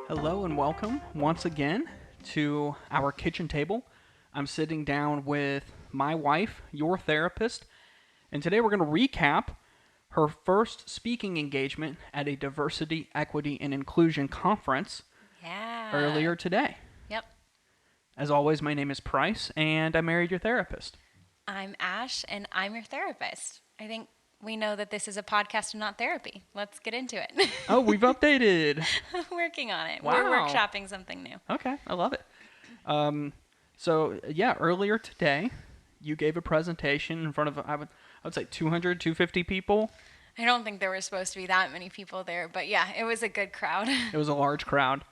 Hello and welcome once again to our kitchen table. I'm sitting down with my wife, your therapist, and today we're going to recap her first speaking engagement at a diversity, equity, and inclusion conference earlier today. Yep. As always, my name is Price, and I married your therapist. I'm Ash, and I'm your therapist. I think we know that this is a podcast and not therapy. Let's get into it. Oh, we've updated. Working on it. Wow. We're workshopping something new. Okay, I love it. Earlier today, you gave a presentation in front of, I would say 200, 250 people. I don't think there were supposed to be that many people there, but yeah, it was a good crowd. It was a large crowd.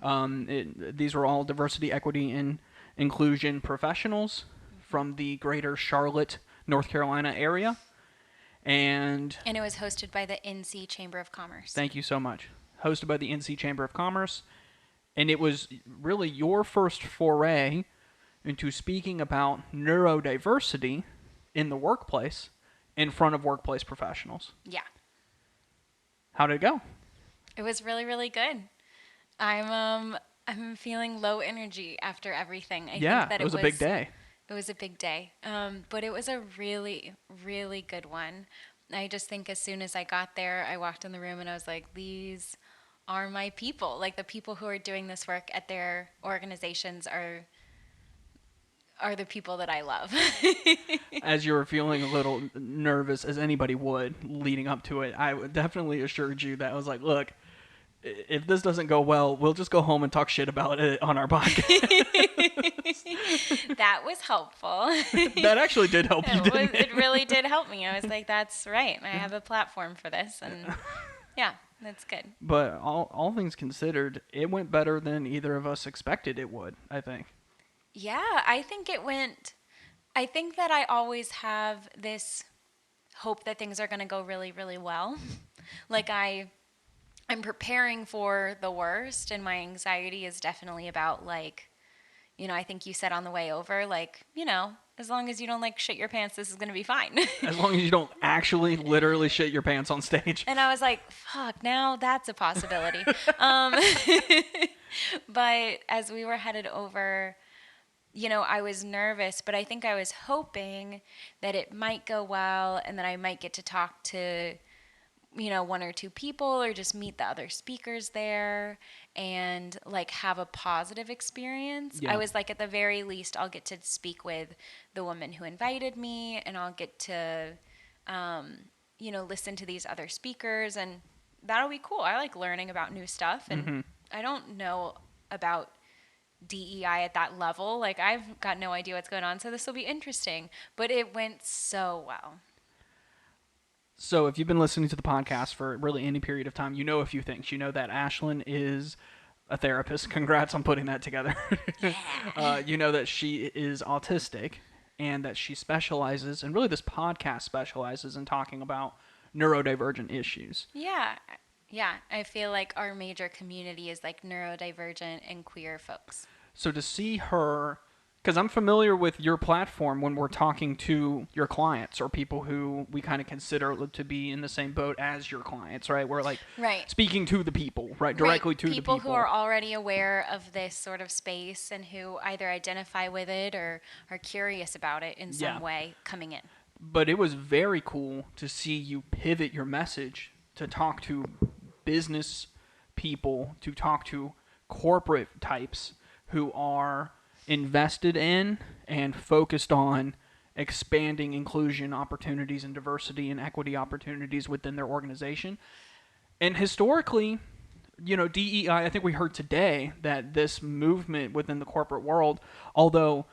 These were all diversity, equity, and inclusion professionals from the greater Charlotte, North Carolina area. And it was hosted by the NC Chamber of Commerce. Thank you so much. Hosted by the NC Chamber of Commerce. And it was really your first foray into speaking about neurodiversity in the workplace in front of workplace professionals. Yeah. How did it go? It was really, really good. I'm feeling low energy after everything. I think that it was a big day. It was a big day, but it was a really, really good one. I just think as soon as I got there, I walked in the room and I was like, these are my people. Like the people who are doing this work at their organizations are the people that I love. As you were feeling a little nervous, as anybody would, leading up to it, I definitely assured you that I was like, look, if this doesn't go well, we'll just go home and talk shit about it on our podcast. That was helpful. That actually did help you, didn't it? It really did help me. I was like, that's right. I have a platform for this. And yeah, that's good. But all things considered, it went better than either of us expected it would, I think. Yeah, I think that I always have this hope that things are going to go really, really well. Like I'm preparing for the worst, and my anxiety is definitely about I think you said on the way over, as long as you don't shit your pants, this is going to be fine. As long as you don't actually literally shit your pants on stage. And I was like, fuck, now that's a possibility. But as we were headed over, I was nervous, but I think I was hoping that it might go well and that I might get to talk to one or two people or just meet the other speakers there and have a positive experience. Yeah. I was like, at the very least, I'll get to speak with the woman who invited me and I'll get to, listen to these other speakers, and that'll be cool. I like learning about new stuff, and I don't know about DEI at that level. I've got no idea what's going on, so this will be interesting. But it went so well. So if you've been listening to the podcast for really any period of time, you know a few things. You know that Ashlyn is a therapist. Congrats on putting that together. Yeah. You know that she is autistic and that she specializes, and really this podcast specializes in talking about neurodivergent issues. Yeah. Yeah. I feel like our major community is neurodivergent and queer folks. So to see her, because I'm familiar with your platform when we're talking to your clients or people who we kind of consider to be in the same boat as your clients, right? We're speaking to the people, right? Directly to the people. People who are already aware of this sort of space and who either identify with it or are curious about it in some way coming in. But it was very cool to see you pivot your message to talk to business people, to talk to corporate types who are invested in and focused on expanding inclusion opportunities and diversity and equity opportunities within their organization. And historically, DEI, I think we heard today that this movement within the corporate world, although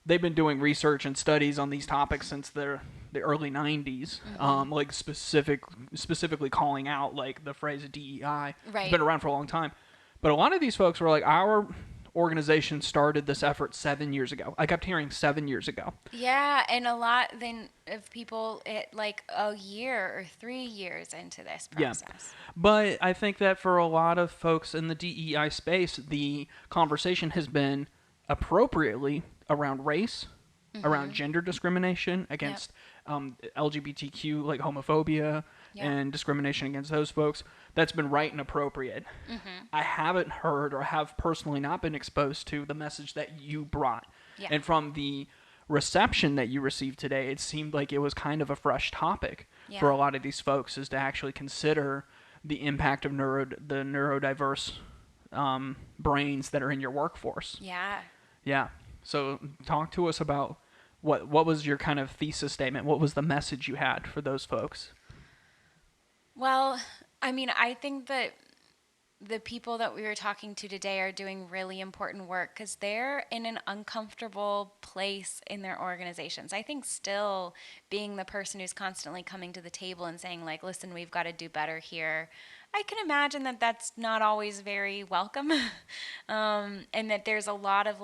they've been doing research and studies on these topics since the early 90s, specifically calling out the phrase DEI. Right. It's been around for a long time. But a lot of these folks were like, our organization started this effort 7 years ago. I kept hearing 7 years ago. Yeah, and a lot of people a year or 3 years into this process. Yeah. But I think that for a lot of folks in the DEI space, the conversation has been appropriately around race, around gender discrimination, against LGBTQ, homophobia, Yeah. and discrimination against those folks, that's been right and appropriate. I haven't heard or have personally not been exposed to the message that you brought. Yeah. And from the reception that you received today, it seemed like it was kind of a fresh topic for a lot of these folks, is to actually consider the impact of the neurodiverse brains that are in your workforce. Yeah. Yeah. So talk to us about what was your kind of thesis statement? What was the message you had for those folks? Well, I mean, I think that the people that we were talking to today are doing really important work because they're in an uncomfortable place in their organizations. I think still being the person who's constantly coming to the table and saying, like, listen, we've got to do better here. I can imagine that that's not always very welcome. And that there's a lot of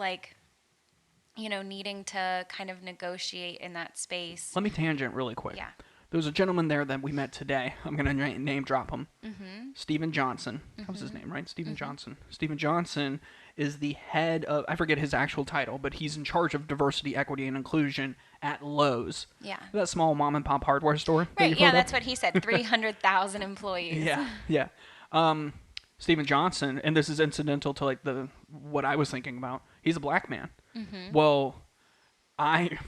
needing to kind of negotiate in that space. Let me tangent really quick. Yeah. There was a gentleman there that we met today. I'm going to name drop him. Stephen Johnson. That was his name, right? Stephen Johnson. Stephen Johnson is the head of, I forget his actual title, but he's in charge of diversity, equity, and inclusion at Lowe's. Yeah. That small mom and pop hardware store. Right, yeah, that's what he said. 300,000 employees. Yeah. Stephen Johnson, and this is incidental to what I was thinking about. He's a black man. Well, I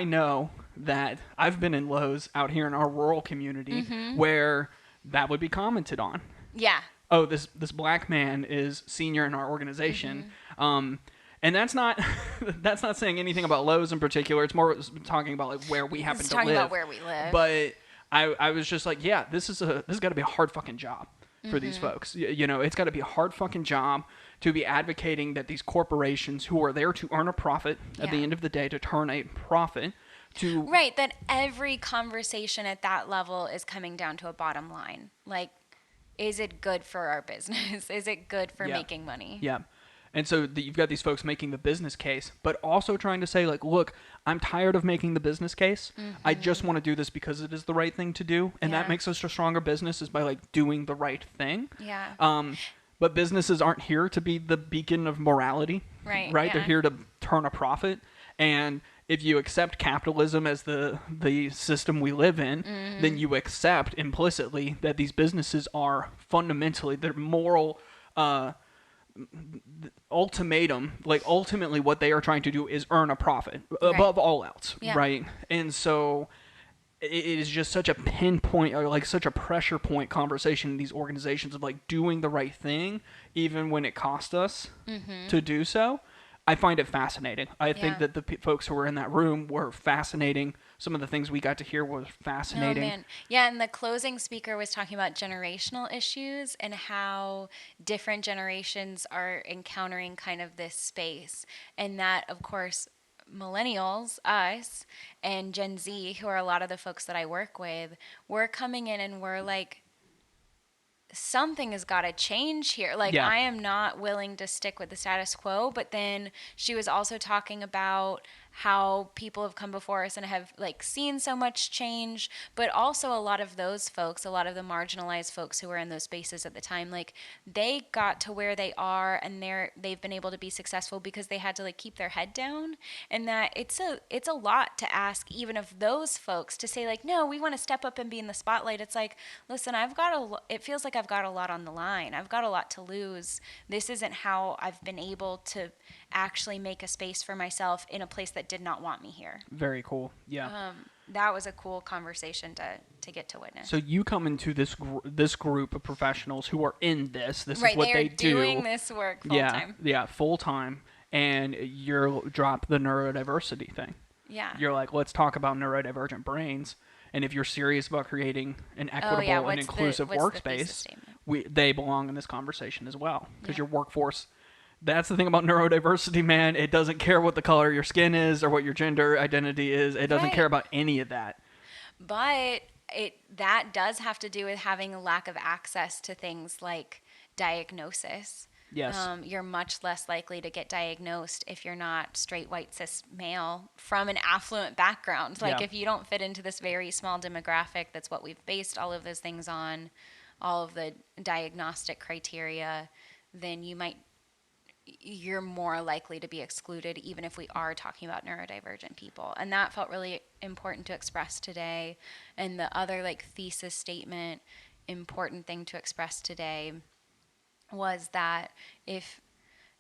know that I've been in Lowe's out here in our rural community where that would be commented on. Yeah. Oh, this black man is senior in our organization. And that's not that's not saying anything about Lowe's in particular. It's more talking about where we happen to live. Talking about where we live. But I was just like, yeah, this has got to be a hard fucking job for these folks. It's got to be a hard fucking job to be advocating that these corporations who are there to earn a profit at the end of the day, to turn a profit to... Right, that every conversation at that level is coming down to a bottom line. Like, is it good for our business? Is it good for making money? Yeah. And so you've got these folks making the business case, but also trying to say, look, I'm tired of making the business case. I just want to do this because it is the right thing to do. And that makes us a stronger business, is by doing the right thing. Yeah. But businesses aren't here to be the beacon of morality. Right. Right? Yeah. They're here to turn a profit. And if you accept capitalism as the system we live in, then you accept implicitly that these businesses are fundamentally, their moral ultimatum, ultimately what they are trying to do is earn a profit above all else, right? And so it is just such a pinpoint, or such a pressure point conversation in these organizations of doing the right thing, even when it costs us to do so. I find it fascinating. I think that the folks who were in that room were fascinating. Some of the things we got to hear was fascinating. Oh, man. Yeah, and the closing speaker was talking about generational issues and how different generations are encountering kind of this space. And that, of course, millennials, us, and Gen Z, who are a lot of the folks that I work with, we're coming in and we're like, something has got to change here. I am not willing to stick with the status quo. But then she was also talking about how people have come before us and have seen so much change, but also a lot of those folks, a lot of the marginalized folks who were in those spaces at the time, they got to where they are, and they've been able to be successful because they had to keep their head down. And that it's a lot to ask even of those folks to say no, we want to step up and be in the spotlight. It's listen, it feels like I've got a lot on the line. I've got a lot to lose. This isn't how I've been able to actually make a space for myself in a place that did not want me here. Very cool. Yeah. That was a cool conversation to get to witness. So you come into this group of professionals who are in this. This right, is what they do. Doing this work full time. Yeah, full time. And you're drop the neurodiversity thing. Yeah. You're let's talk about neurodivergent brains. And if you're serious about creating an equitable and inclusive workspace, they belong in this conversation as well. Because your workforce, that's the thing about neurodiversity, man. It doesn't care what the color of your skin is or what your gender identity is. It doesn't care about any of that. But that does have to do with having a lack of access to things like diagnosis. Yes. You're much less likely to get diagnosed if you're not straight white cis male from an affluent background. If you don't fit into this very small demographic, that's what we've based all of those things on, all of the diagnostic criteria, then you might you're more likely to be excluded, even if we are talking about neurodivergent people. And that felt really important to express today. And the other like thesis statement, important thing to express today was that if,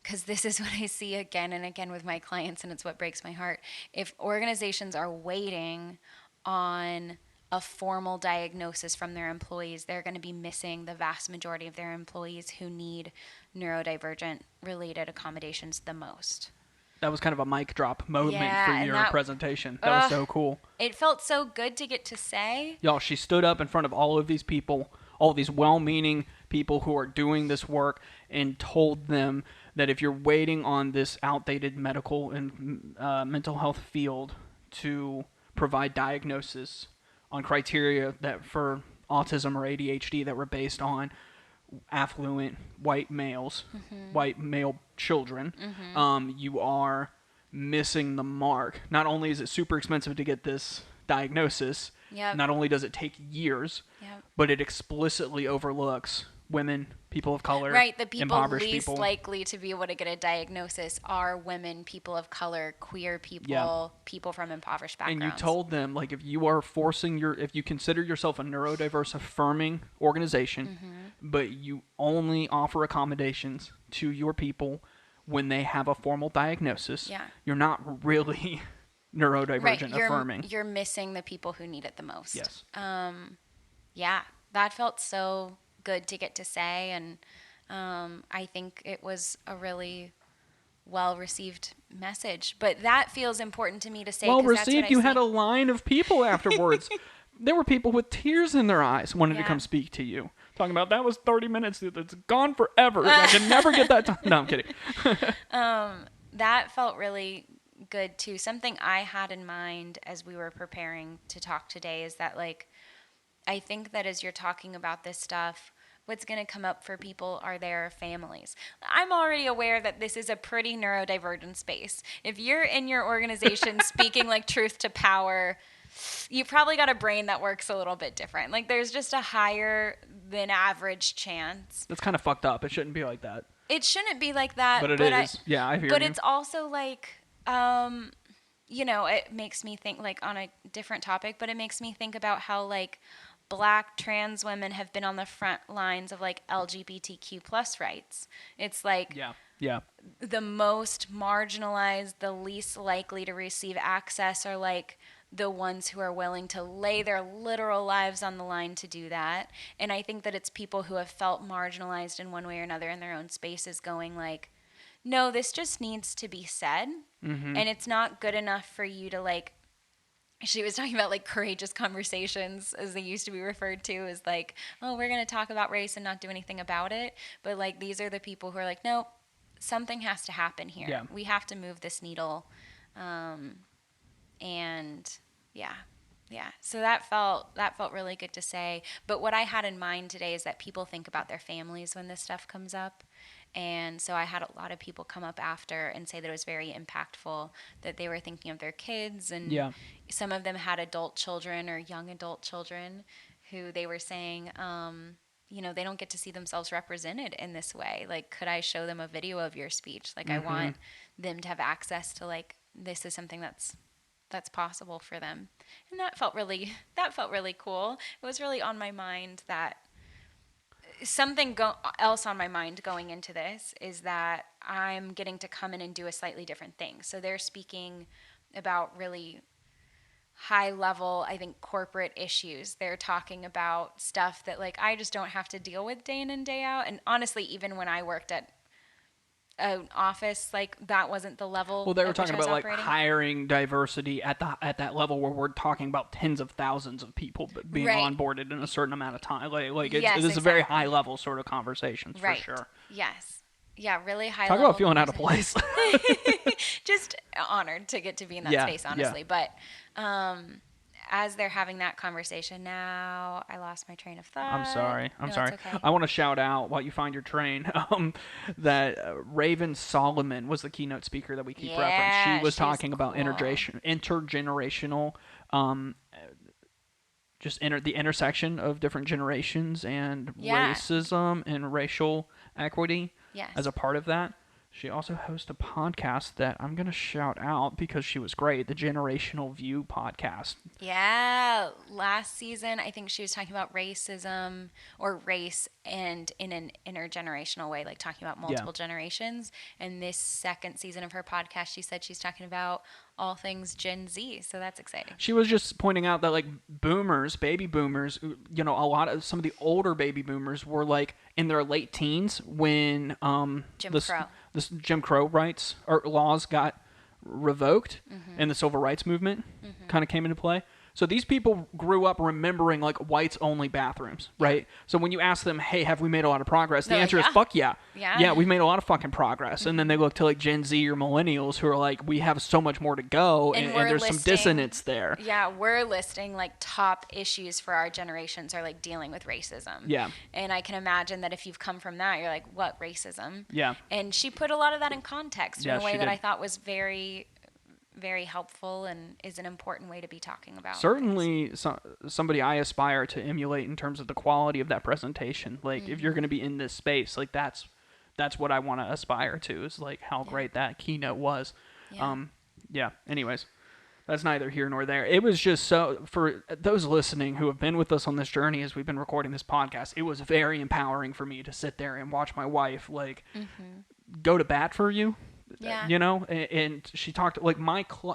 because this is what I see again and again with my clients, and it's what breaks my heart. If organizations are waiting on a formal diagnosis from their employees, they're going to be missing the vast majority of their employees who need neurodivergent related accommodations the most. That was kind of a mic drop moment for Yeah, and your presentation. That was so cool. It felt so good to get to say. Y'all, she stood up in front of all of these people, all these well-meaning people who are doing this work, and told them that if you're waiting on this outdated medical and mental health field to provide diagnosis on criteria that for autism or ADHD that were based on affluent white males, white male children, you are missing the mark. Not only is it super expensive to get this diagnosis, not only does it take years, but it explicitly overlooks women, people of color, right, the people impoverished least people. likely to be able to get a diagnosis are women, people of color, queer people, people from impoverished backgrounds. And you told them, like, if you are if you consider yourself a neurodiverse affirming organization, but you only offer accommodations to your people when they have a formal diagnosis, you're not really neurodivergent affirming. You're missing the people who need it the most. Yes. Yeah, that felt so good to get to say, and I think it was a really well-received message. But that feels important to me to say. Well-received? You had a line of people afterwards. There were people with tears in their eyes wanting to come speak to you. Talking about, that was 30 minutes. It's gone forever. I can never get that time. No, I'm kidding. That felt really good, too. Something I had in mind as we were preparing to talk today is that, like, I think that as you're talking about this stuff, what's going to come up for people are their families. I'm already aware that this is a pretty neurodivergent space. If you're in your organization speaking like truth to power, you probably got a brain that works a little bit different. Like, there's just a higher than average chance. That's kind of fucked up. It shouldn't be like that. It shouldn't be like that. But it is. I hear you. But it's also like, it makes me think, like, on a different topic, but it makes me think about how, like, Black trans women have been on the front lines of, like, LGBTQ plus rights. It's like the most marginalized, the least likely to receive access are, like, the ones who are willing to lay their literal lives on the line to do that. And I think that it's people who have felt marginalized in one way or another in their own spaces going, like, no, this just needs to be said. And it's not good enough for you to, like, she was talking about, like, courageous conversations, as they used to be referred to, as, like, oh, we're going to talk about race and not do anything about it. But, like, these are the people who are like, no, something has to happen here. Yeah. We have to move this needle. And so that felt really good to say. But what I had in mind today is that people think about their families when this stuff comes up. And so I had a lot of people come up after and say that it was very impactful, that they were thinking of their kids. And some of them had adult children or young adult children who they were saying, they don't get to see themselves represented in this way. Like, could I show them a video of your speech? Like, I want them to have access to, like, this is something that's possible for them. And that felt really cool. It was really on my mind that something else on my mind going into this is that I'm getting to come in and do a slightly different thing. So they're speaking about really high level, I think, corporate issues. They're talking about stuff that, like, I just don't have to deal with day in and day out. And honestly, even when I worked at an office, like, that wasn't the level. Well, they were talking about, like, hiring diversity at that level where we're talking about tens of thousands of people being onboarded in a certain amount of time. This is a very high level sort of conversations for sure. Yes. Yeah, really high level. Talk about feeling out of place. Just honored to get to be in that space, honestly. But as they're having that conversation now, I lost my train of thought. I'm sorry. Okay. I want to shout out, while you find your train, that Raven Solomon was the keynote speaker that we keep referencing. She was talking about intergenerational, the intersection of different generations and racism and racial equity as a part of that. She also hosts a podcast that I'm going to shout out because she was great, the Generational View podcast. Yeah, last season I think she was talking about racism or race and in an intergenerational way, like talking about Yeah. multiple generations. And this second season of her podcast, she said she's talking about all things Gen Z. So that's exciting. She was just pointing out that like boomers, baby boomers, a lot of some of the older baby boomers were like in their late teens when Jim this Crow. this Jim Crow rights or laws got revoked Mm-hmm. and the civil rights movement kind of came into play. So these people grew up remembering like whites only bathrooms, right? So when you ask them, "Hey, have we made a lot of progress?" The They're like, answer is "Yeah." fuck yeah. Yeah. Yeah, we've made a lot of fucking progress. And then they look to like Gen Z or millennials who are like, "We have so much more to go," And and we're there's some listing- dissonance there. Yeah, we're listing like top issues for our generations are like dealing with racism. Yeah. And I can imagine that if you've come from that, you're like, what racism? Yeah. And she put a lot of that in context in Yeah, a way she that did. I thought was very, very helpful and is an important way to be talking about. Certainly somebody I aspire to emulate in terms of the quality of that presentation. Like if you're going to be in this space, like that's what I want to aspire to, is like how great that keynote was. Yeah. Yeah, anyways, that's neither here nor there. It was just so, for those listening who have been with us on this journey as we've been recording this podcast, it was very empowering for me to sit there and watch my wife like go to bat for you. Yeah. You know, and she talked like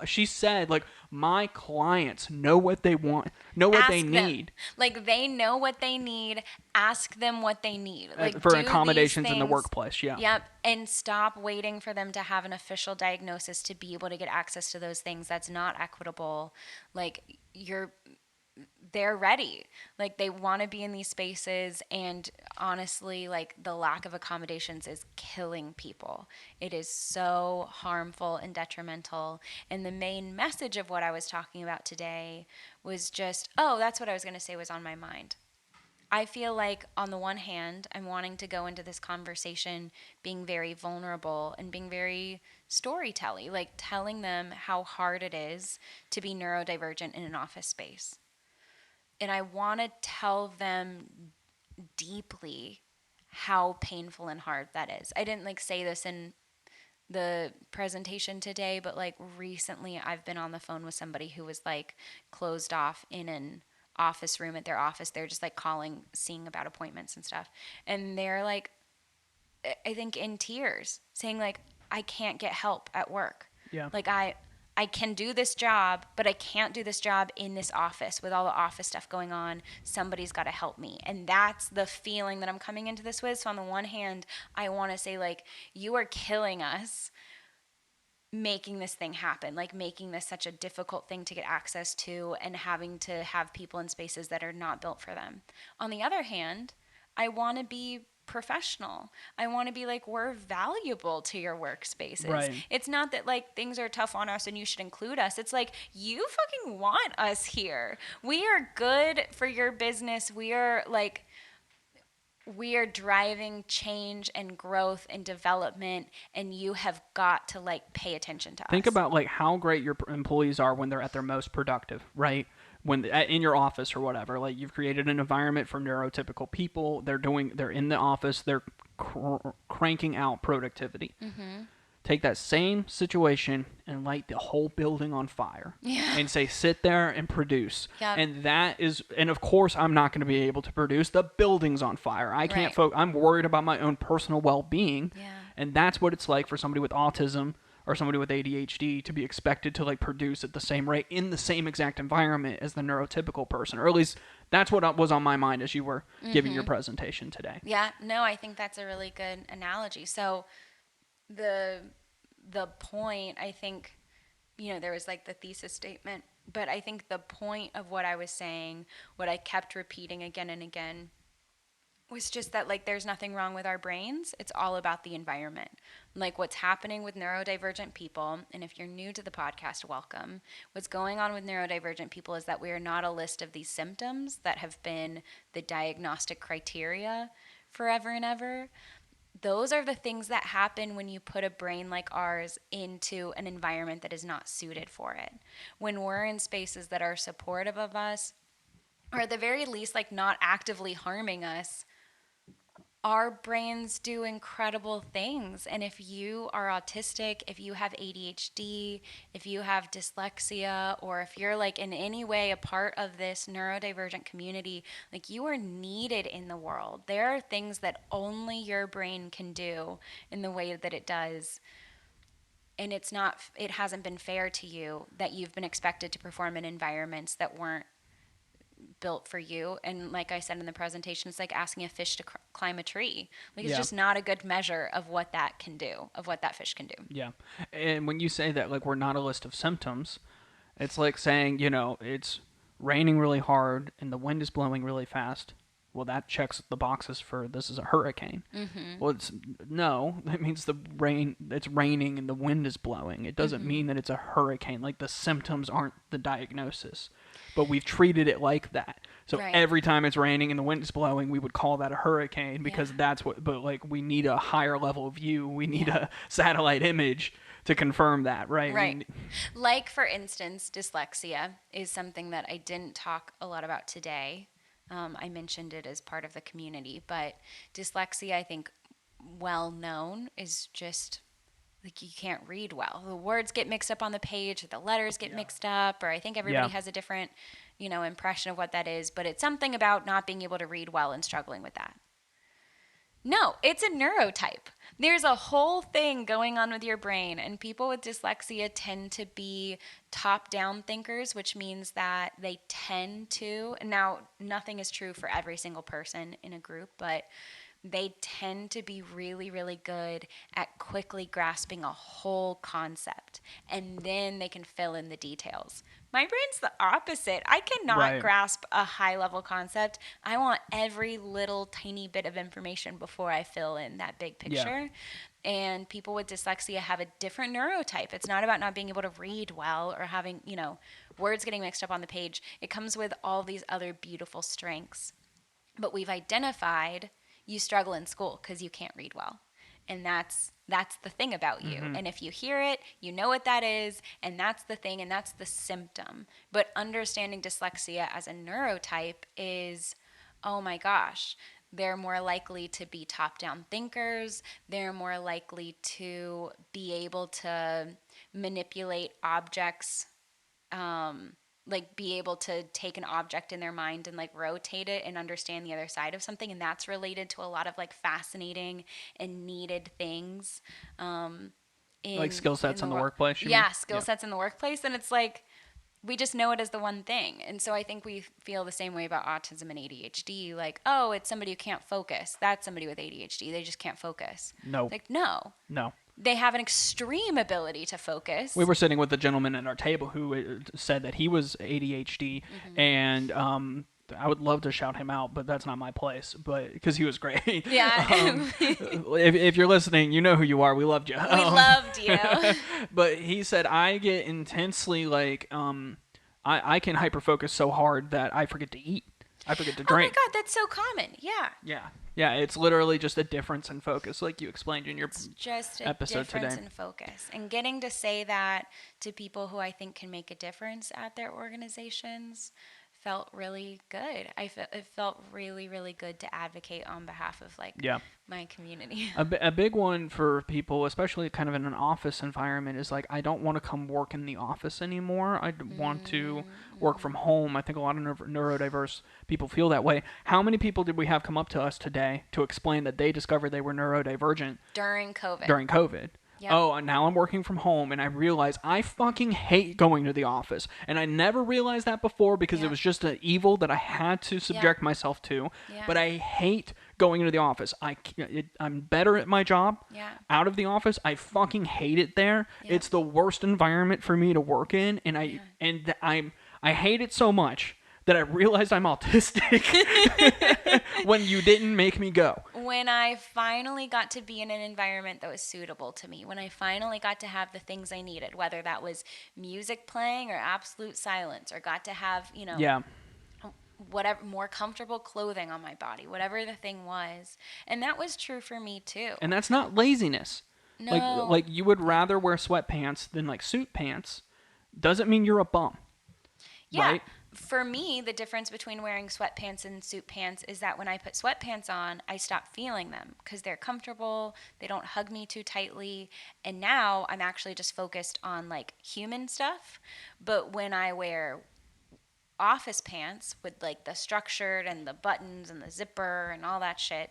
she said like my clients know what they want, know what they Ask them. need Like they know what they need. Ask them what they need. Like for do these accommodations in the things. workplace. Yeah. Yep. And stop waiting for them to have an official diagnosis to be able to get access to those things. That's not equitable. Like they're ready. Like they want to be in these spaces, and honestly, like the lack of accommodations is killing people. It is so harmful and detrimental. And the main message of what I was talking about today was just, that's what I was going to say was on my mind. I feel like on the one hand, I'm wanting to go into this conversation being very vulnerable and being very storytelling, like telling them how hard it is to be neurodivergent in an office space. And I want to tell them deeply how painful and hard that is. I didn't like say this in the presentation today, but like recently I've been on the phone with somebody who was like closed off in an office room at their office. They're just like calling, seeing about appointments and stuff. And they're like, I think in tears, saying like, I can't get help at work. Yeah. Like I can do this job, but I can't do this job in this office with all the office stuff going on. Somebody's got to help me. And that's the feeling that I'm coming into this with. So on the one hand, I want to say like, you are killing us making this thing happen, like making this such a difficult thing to get access to and having to have people in spaces that are not built for them. On the other hand, I want to be professional. I want to be like, we're valuable to your workspaces. Right. It's not that like things are tough on us and you should include us. It's like, you fucking want us here. We are good for your business. We are driving change and growth and development, and you have got to like pay attention to us. Think about like how great your employees are when they're at their most productive, right? When in your office or whatever, like you've created an environment for neurotypical people. They're in the office. They're cranking out productivity. Mm-hmm. Take that same situation and light the whole building on fire. Yeah. And say, sit there and produce. Yep. And of course, I'm not going to be able to produce. The building's on fire. I can't I'm worried about my own personal well-being. Yeah. And that's what it's like for somebody with autism or somebody with ADHD to be expected to like produce at the same rate in the same exact environment as the neurotypical person. Or at least that's what was on my mind as you were giving your presentation today. Yeah, no, I think that's a really good analogy. So the point, I think, there was like the thesis statement, but I think the point of what I was saying, what I kept repeating again and again, was just that like there's nothing wrong with our brains. It's all about the environment. Like what's happening with neurodivergent people, and if you're new to the podcast, welcome. What's going on with neurodivergent people is that we are not a list of these symptoms that have been the diagnostic criteria forever and ever. Those are the things that happen when you put a brain like ours into an environment that is not suited for it. When we're in spaces that are supportive of us, or at the very least, like not actively harming us, our brains do incredible things. And if you are autistic, if you have ADHD, if you have dyslexia, or if you're like in any way a part of this neurodivergent community, like you are needed in the world. There are things that only your brain can do in the way that it does. And it hasn't been fair to you that you've been expected to perform in environments that weren't built for you. And like I said in the presentation, it's like asking a fish to climb a tree. Like it's Yeah. just not a good measure of what that can do, of what that fish can do. Yeah. And when you say that, like, we're not a list of symptoms, it's like saying, it's raining really hard and the wind is blowing really fast. Well, that checks the boxes for this is a hurricane. Mm-hmm. Well, no, that means it's raining and the wind is blowing. It doesn't mean that it's a hurricane. Like, the symptoms aren't the diagnosis. But we've treated it like that. So Right. every time it's raining and the wind is blowing, we would call that a hurricane because Yeah. that's what, but like we need a higher level view. We need a satellite image to confirm that, right? Right. Like, for instance, dyslexia is something that I didn't talk a lot about today. I mentioned it as part of the community, but dyslexia, I think, well known, is just like you can't read well. The words get mixed up on the page, or the letters get mixed up, or I think everybody has a different, impression of what that is, but it's something about not being able to read well and struggling with that. No, it's a neurotype. There's a whole thing going on with your brain, and people with dyslexia tend to be top-down thinkers, which means that they tend to, and now nothing is true for every single person in a group, but they tend to be really, really good at quickly grasping a whole concept, and then they can fill in the details. My brain's the opposite. I cannot Right. grasp a high level concept. I want every little tiny bit of information before I fill in that big picture. And people with dyslexia have a different neurotype. It's not about not being able to read well or having, words getting mixed up on the page. It comes with all these other beautiful strengths. But we've identified you struggle in school because you can't read well. And that's the thing about you. And if you hear it, you know what that is, and that's the thing, and that's the symptom. But understanding dyslexia as a neurotype is, oh my gosh, they're more likely to be top-down thinkers. They're more likely to be able to manipulate objects, like be able to take an object in their mind and like rotate it and understand the other side of something. And that's related to a lot of like fascinating and needed things. Like skill sets in the workplace, you mean? Yeah, skill sets in the workplace. And it's like, we just know it as the one thing. And so I think we feel the same way about autism and ADHD. Like, oh, it's somebody who can't focus. That's somebody with ADHD. They just can't focus. No. Like, no. No. They have an extreme ability to focus. We were sitting with a gentleman at our table who said that he was ADHD, and I would love to shout him out, but that's not my place. But because he was great. Yeah. If you're listening, you know who you are. We loved you. We loved you. But he said I get intensely like I can hyper focus so hard that I forget to eat. I forget to Oh my drink. God, that's so common. Yeah. Yeah. Yeah, it's literally just a difference in focus, like you explained in your It's just a episode difference today. in focus. And getting to say that to people who I think can make a difference at their organizations felt really good. It felt really, really good to advocate on behalf of like my community. A big one for people, especially kind of in an office environment, is like, I don't want to come work in the office anymore. I want to work from home. I think a lot of neurodiverse people feel that way. How many people did we have come up to us today to explain that they discovered they were neurodivergent During COVID. during COVID? Yep. Oh, and now I'm working from home, and I realize I fucking hate going to the office. And I never realized that before because it was just an evil that I had to subject myself to. Yeah. But I hate going into the office. I'm better at my job out of the office. I fucking hate it there. It's the worst environment for me to work in, and I hate it so much that I realized I'm autistic when you didn't make me go. When I finally got to be in an environment that was suitable to me, when I finally got to have the things I needed, whether that was music playing or absolute silence, or got to have, whatever, more comfortable clothing on my body, whatever the thing was. And that was true for me too. And that's not laziness. No. Like you would rather wear sweatpants than like suit pants. Doesn't mean you're a bum. Yeah. Right? For me, the difference between wearing sweatpants and suit pants is that when I put sweatpants on, I stop feeling them because they're comfortable, they don't hug me too tightly, and now I'm actually just focused on like human stuff. But when I wear office pants with like the structured and the buttons and the zipper and all that shit,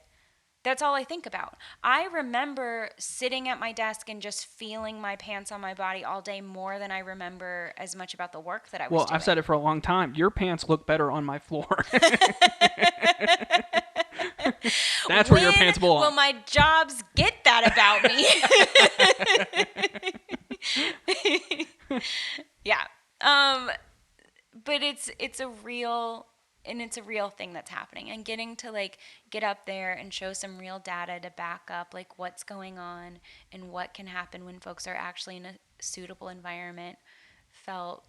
that's all I think about. I remember sitting at my desk and just feeling my pants on my body all day more than I remember as much about the work that I was Well, I've said doing. it for a long time. Your pants look better on my floor. That's where your When pants will belong. my jobs get that about me? Yeah. But it's a real it's a real thing that's happening, and getting to like get up there and show some real data to back up like what's going on and what can happen when folks are actually in a suitable environment felt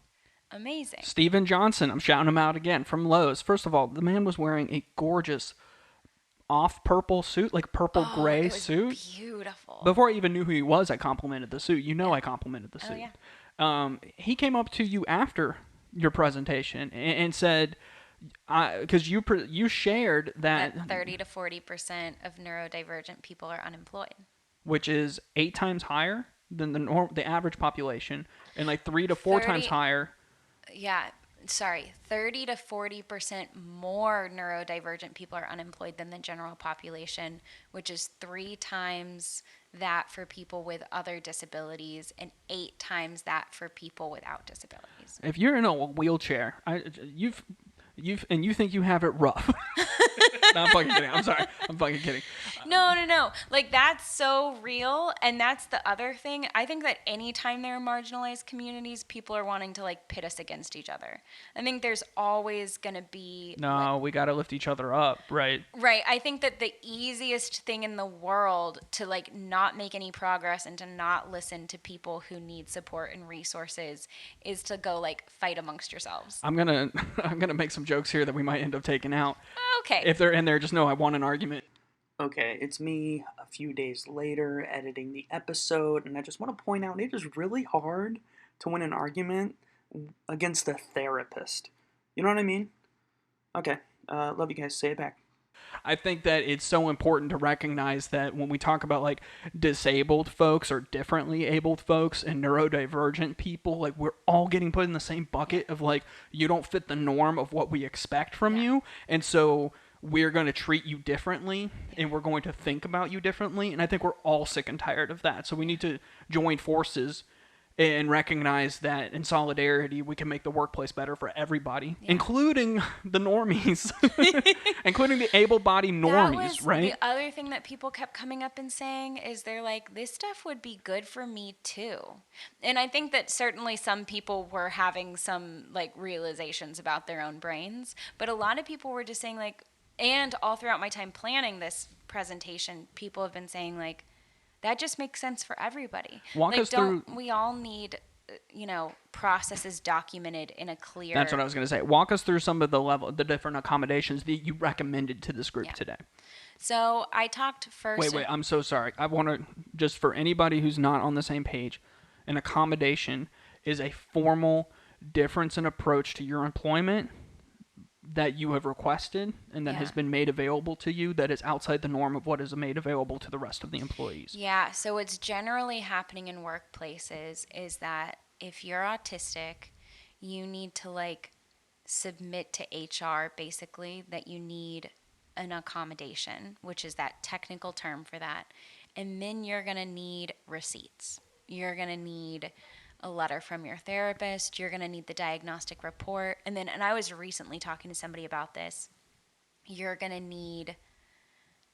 amazing. Steven Johnson, I'm shouting him out again from Lowe's. First of all, the man was wearing a gorgeous off purple suit, like purple Oh, gray it was suit. beautiful. Before I even knew who he was, I complimented the suit. You know, Yeah. I complimented the Oh suit. yeah. He came up to you after your presentation and said, because you shared that, That 30 to 40% of neurodivergent people are unemployed. which is 8 times higher than the average population, and like 3 to 4 times 30 higher. Yeah, sorry, 30 to 40% more neurodivergent people are unemployed than the general population, which is 3 times that for people with other disabilities and 8 times that for people without disabilities. If you're in a wheelchair, and you think you have it rough. No, I'm fucking kidding. I'm sorry. I'm fucking kidding. No, no, no. Like, that's so real. And that's the other thing. I think that anytime there are marginalized communities, people are wanting to, like, pit us against each other. I think there's always going to be, like, No, we got to lift each other up, right? right. I think that the easiest thing in the world to, like, not make any progress and to not listen to people who need support and resources is to go, like, fight amongst yourselves. I'm gonna I'm gonna make some jokes here that we might end up taking out. Okay. If they're in there, just know I won an argument. Okay, it's me a few days later editing the episode, and I just want to point out it is really hard to win an argument against a therapist. You know what I mean? Okay, love you guys. Say it back. I think that it's so important to recognize that when we talk about like disabled folks or differently abled folks and neurodivergent people, like we're all getting put in the same bucket of like you don't fit the norm of what we expect from you, and so we're going to treat you differently and we're going to think about you differently, and I think we're all sick and tired of that. So we need to join forces and recognize that in solidarity we can make the workplace better for everybody, including the normies, including the able-bodied That normies, was right? the other thing that people kept coming up and saying is they're like, this stuff would be good for me too. And I think that certainly some people were having some like realizations about their own brains, but a lot of people were just saying like, and all throughout my time planning this presentation, people have been saying like, that just makes sense for everybody. Walk like, us don't through. we all need, processes documented in a clear. That's what I was going to say. Walk us through some of the different accommodations that you recommended to this group today. So I talked first. Wait, I'm so sorry. I want to, just for anybody who's not on the same page, an accommodation is a formal difference in approach to your employment that you have requested and that has been made available to you that is outside the norm of what is made available to the rest of the employees. Yeah, so what's generally happening in workplaces is that if you're autistic, you need to like submit to HR basically that you need an accommodation, which is that technical term for that. And then you're going to need receipts. You're going to need a letter from your therapist. You're going to need the diagnostic report. And I was recently talking to somebody about this. You're going to need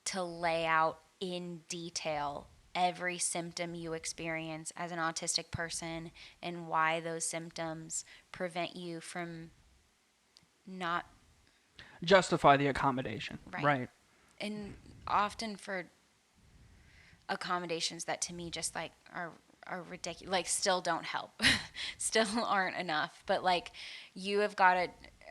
to lay out in detail every symptom you experience as an autistic person and why those symptoms prevent you from not Justify the accommodation. Right. And often for accommodations that to me just like are ridiculous, like still don't help, still aren't enough. But like you have got to,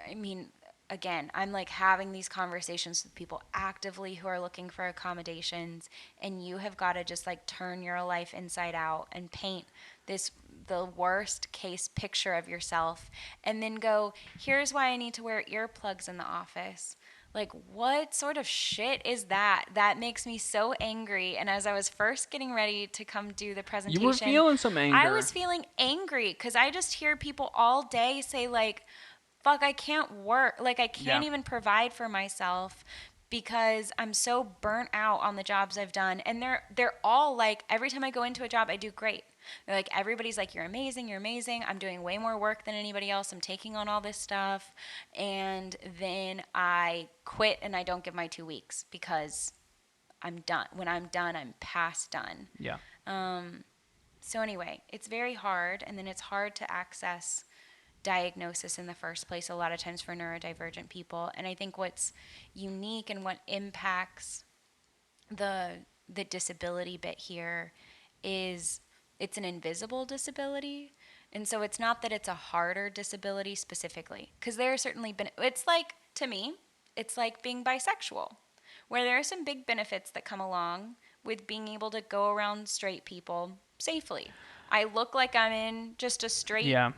I mean, again, I'm like having these conversations with people actively who are looking for accommodations, and you have got to just like turn your life inside out and paint this the worst case picture of yourself and then go, here's why I need to wear earplugs in the office. Like, what sort of shit is that? That makes me so angry. And as I was first getting ready to come do the You were presentation, feeling some I anger. was feeling angry because I just hear people all day say, like, fuck, I can't work. Like, I Yeah. can't even provide for myself because I'm so burnt out on the jobs I've done. And they're all like, every time I go into a job, I do great. They're like, everybody's like, you're amazing, you're amazing. I'm doing way more work than anybody else. I'm taking on all this stuff. And then I quit and I don't give my 2 weeks because I'm done. When I'm done, I'm past done. Yeah. So anyway, it's very hard, and then it's hard to access diagnosis in the first place a lot of times for neurodivergent people. And I think what's unique and what impacts the disability bit here is it's an invisible disability. And so it's not that it's a harder disability specifically, because there are certainly been, it's like, to me, it's like being bisexual, where there are some big benefits that come along with being able to go around straight people safely. I look like I'm in just a straight Yeah.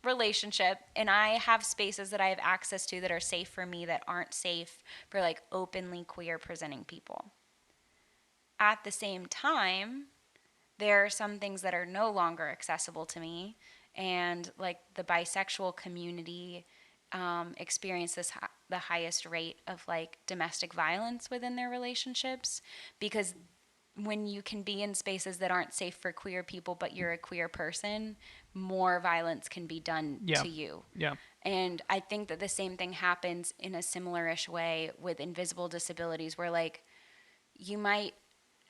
relationship, and I have spaces that I have access to that are safe for me that aren't safe for like openly queer presenting people. At the same time, there are some things that are no longer accessible to me, and like the bisexual community experience the highest rate of like domestic violence within their relationships, because when you can be in spaces that aren't safe for queer people but you're a queer person, more violence can be done Yeah. to you. Yeah. And I think that the same thing happens in a similar-ish way with invisible disabilities, where like you might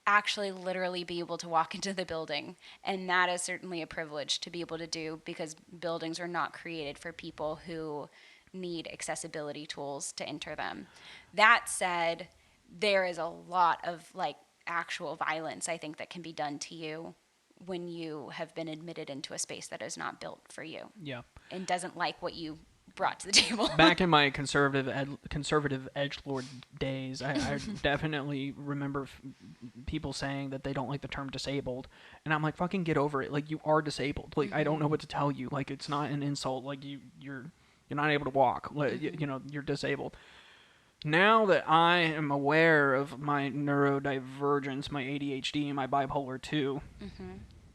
actually literally be able to walk into the building, and that is certainly a privilege to be able to do, because buildings are not created for people who need accessibility tools to enter them. That said, there is a lot of like actual violence, I think, that can be done to you when you have been admitted into a space that is not built for you Yeah. and doesn't like what you brought to the table. Back in my conservative edgelord days, I definitely remember people saying that they don't like the term disabled, and I'm like, fucking get over it. Like, you are disabled. Like, I don't know what to tell you. Like, it's not an insult. Like, you're not able to walk. Like, you're disabled. Now that I am aware of my neurodivergence, my ADHD, and my bipolar 2,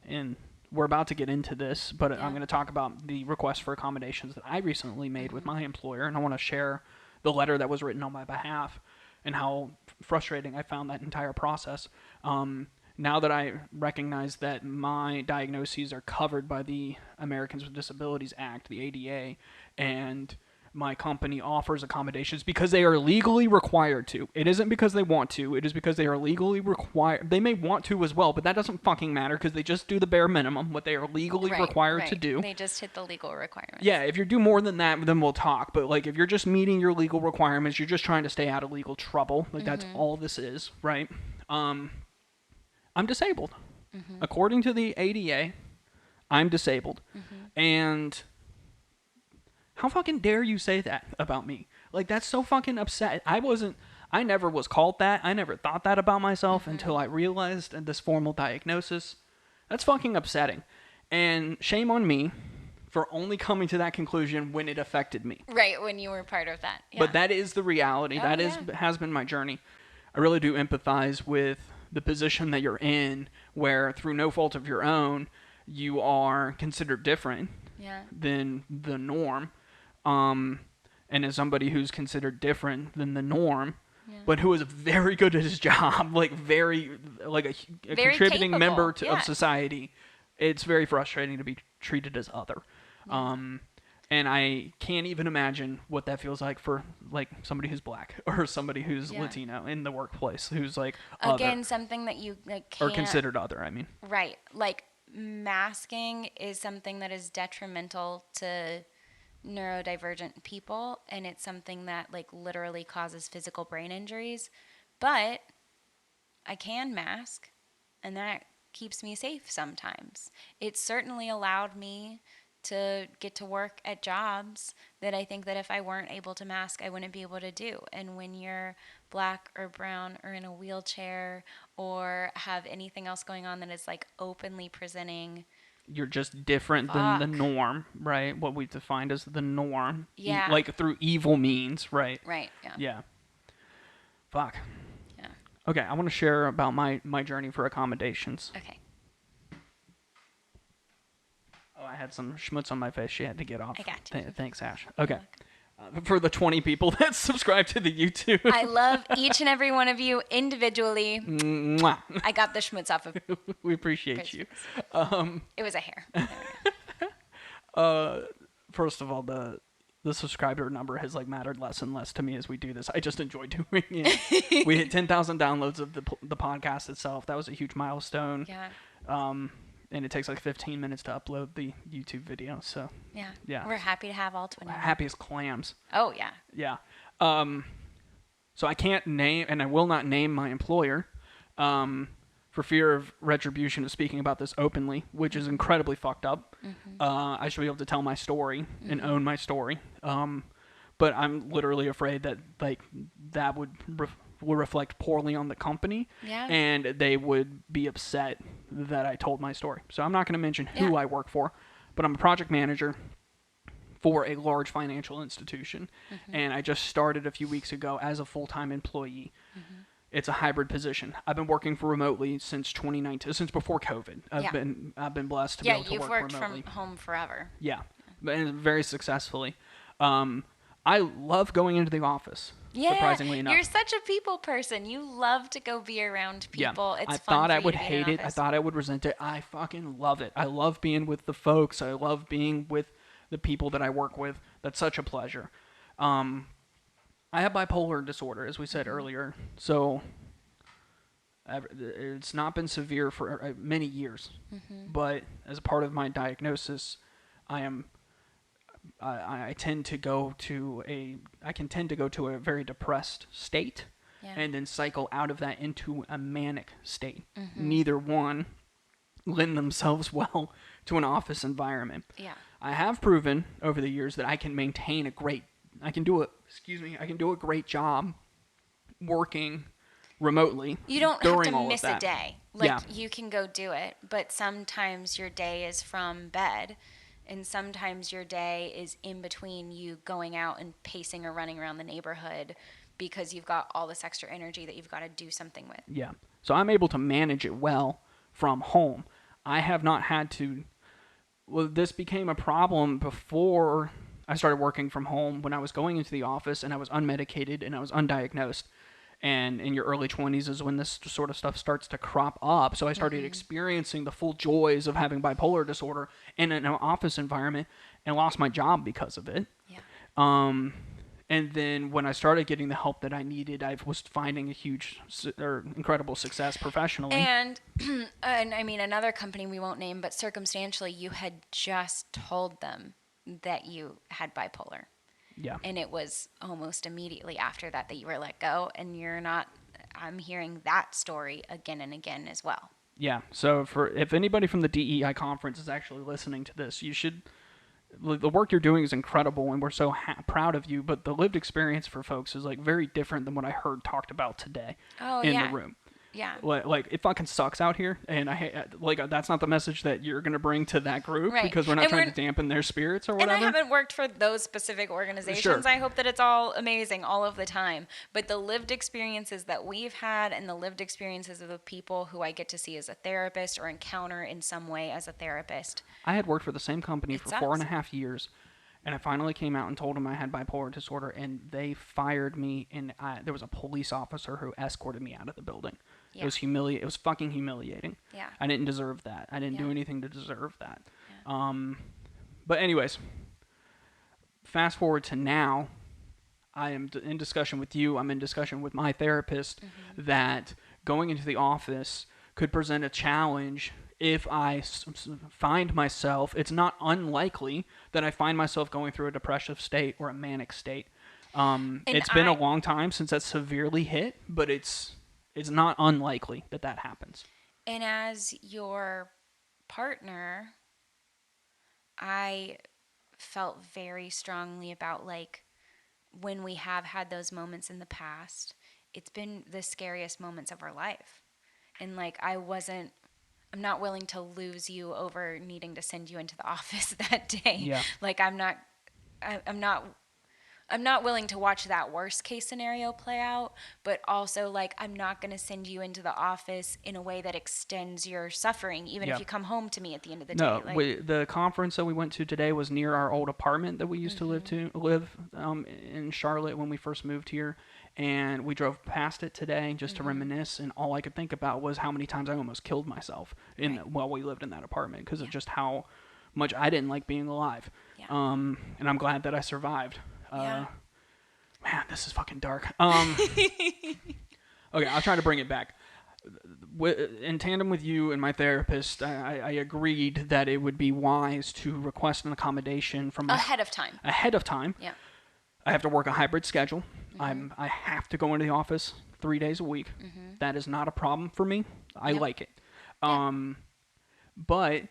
and we're about to get into this, but I'm going to talk about the request for accommodations that I recently made with my employer, and I want to share the letter that was written on my behalf and how frustrating I found that entire process. Now that I recognize that my diagnoses are covered by the Americans with Disabilities Act, the ADA, and my company offers accommodations because they are legally required to. It isn't because they want to. It is because they are legally required. They may want to as well, but that doesn't fucking matter because they just do the bare minimum, what they are legally required to do. They just hit the legal requirements. Yeah, if you do more than that, then we'll talk. But like, if you're just meeting your legal requirements, you're just trying to stay out of legal trouble. Like, that's all this is, right? I'm disabled. According to the ADA, I'm disabled. And how fucking dare you say that about me? Like, that's so fucking upset. I never was called that. I never thought that about myself until I realized this formal diagnosis. That's fucking upsetting. And shame on me for only coming to that conclusion when it affected me. Right, when you were part of that. Yeah. But that is the reality. Oh, That yeah. has been my journey. I really do empathize with the position that you're in, where through no fault of your own, you are considered different than the norm. And as somebody who's considered different than the norm, but who is very good at his job, like very a Very contributing capable. member Yeah. of society, it's very frustrating to be treated as other. And I can't even imagine what that feels like for like somebody who's black or somebody who's Latino in the workplace, who's like Again, other, something that you like or can't, considered other. I mean, right. Like, masking is something that is detrimental to neurodivergent people, and it's something that like literally causes physical brain injuries. But I can mask, and that keeps me safe sometimes. It certainly allowed me to get to work at jobs that I think that if I weren't able to mask, I wouldn't be able to do. And when you're black or brown or in a wheelchair or have anything else going on that is like openly presenting you're just different than the Fuck. norm, right? What we've defined as the norm, Yeah. like through evil means, right? Right. Yeah. Yeah. Fuck. Yeah. Okay, I want to share about my journey for accommodations. Okay. Oh, I had some schmutz on my face. She had to get off. I got you. Thanks, Ash. You're Okay. welcome. For the 20 people that subscribe to the YouTube. I love each and every one of you individually. Mwah. I got the schmutz off of We appreciate Chris. you. It was a hair. There we go. First of all, the subscriber number has like mattered less and less to me as we do this. I just enjoy doing it. We hit 10,000 downloads of the podcast itself. That was a huge milestone. Yeah. And it takes like 15 minutes to upload the YouTube video. So Yeah. Yeah. We're happy to have all 20. happy as clams. Oh, yeah. Yeah. So I can't name, and I will not name my employer, for fear of retribution of speaking about this openly, which is incredibly fucked up. I should be able to tell my story and own my story. But I'm literally afraid that like that would will reflect poorly on the company, Yeah. and they would be upset that I told my story. So I'm not going to mention who Yeah. I work for, but I'm a project manager for a large financial institution, and I just started a few weeks ago as a full-time employee. It's a hybrid position. I've been working for remotely since 2019, since before COVID. I've been blessed to be Yeah, able to you've work worked remotely. from home forever. Yeah, and very successfully. I love going into the office. Yeah, surprisingly enough, you're such a people person. You love to go be around people. Yeah. It's I fun thought for I you would to be in hate an it. I office. thought I would resent it. I fucking love it. I love being with the folks. I love being with the people that I work with. That's such a pleasure. I have bipolar disorder, as we said earlier. So it's not been severe for many years. But as a part of my diagnosis, I tend to go to I can tend to go to a very depressed state, Yeah. and then cycle out of that into a manic state. Neither one lend themselves well to an office environment. Yeah. I have proven over the years that I can maintain I can do a great job working remotely. You don't have during to all of miss a that. day. Like, Yeah. you can go do it, but sometimes your day is from bed, and sometimes your day is in between you going out and pacing or running around the neighborhood because you've got all this extra energy that you've got to do something with. Yeah. So I'm able to manage it well from home. I have not had to. Well, this became a problem before I started working from home when I was going into the office and I was unmedicated and I was undiagnosed. And in your early 20s is when this sort of stuff starts to crop up. So I started experiencing the full joys of having bipolar disorder in an office environment and lost my job because of it. Yeah. And then when I started getting the help that I needed, I was finding a huge or incredible success professionally. And I mean, another company we won't name, but circumstantially, you had just told them that you had bipolar. Yeah. And it was almost immediately after that you were let go. And you're not, I'm hearing that story again and again as well. Yeah. So if anybody from the DEI conference is actually listening to this, you should. The work you're doing is incredible, and we're so proud of you. But the lived experience for folks is like very different than what I heard talked about today in the room. Yeah. Like it fucking sucks out here, and that's not the message that you're gonna bring to that group, Right. because we're not And trying to dampen their spirits or And whatever. I haven't worked for those specific organizations. Sure. I hope that it's all amazing all of the time. But the lived experiences that we've had and the lived experiences of the people who I get to see as a therapist or encounter in some way as a therapist. I had worked for the same company It for sucks. 4.5 years, and I finally came out and told them I had bipolar disorder, and they fired me. And there was a police officer who escorted me out of the building. Yeah. It was It was fucking humiliating. Yeah. I didn't deserve that. I didn't do Yeah. anything to deserve that. Yeah. But anyways, fast forward to now. I am in discussion with you. I'm in discussion with my therapist that going into the office could present a challenge if I find myself. It's not unlikely that I find myself going through a depressive state or a manic state. It's been a long time since that's severely hit, but it's not unlikely that happens. And as your partner, I felt very strongly about like when we have had those moments in the past, it's been the scariest moments of our life. And like I wasn't I'm not willing to lose you over needing to send you into the office that day. Yeah. Like I'm not I'm not willing to watch that worst case scenario play out, but also like I'm not going to send you into the office in a way that extends your suffering, even Yeah. if you come home to me at the end of the No, day. Like, the conference that we went to today was near our old apartment that we used to live in Charlotte when we first moved here, and we drove past it today just to reminisce. And all I could think about was how many times I almost killed myself while we lived in that apartment because of just how much I didn't like being alive. Yeah. And I'm glad that I survived. Yeah. Man, this is fucking dark. Okay, I'll try to bring it back. In tandem with you and my therapist, I agreed that it would be wise to request an accommodation from ahead of time. Ahead of time. Yeah. I have to work a hybrid schedule. I have to go into the office 3 days a week. That is not a problem for me. I like it. But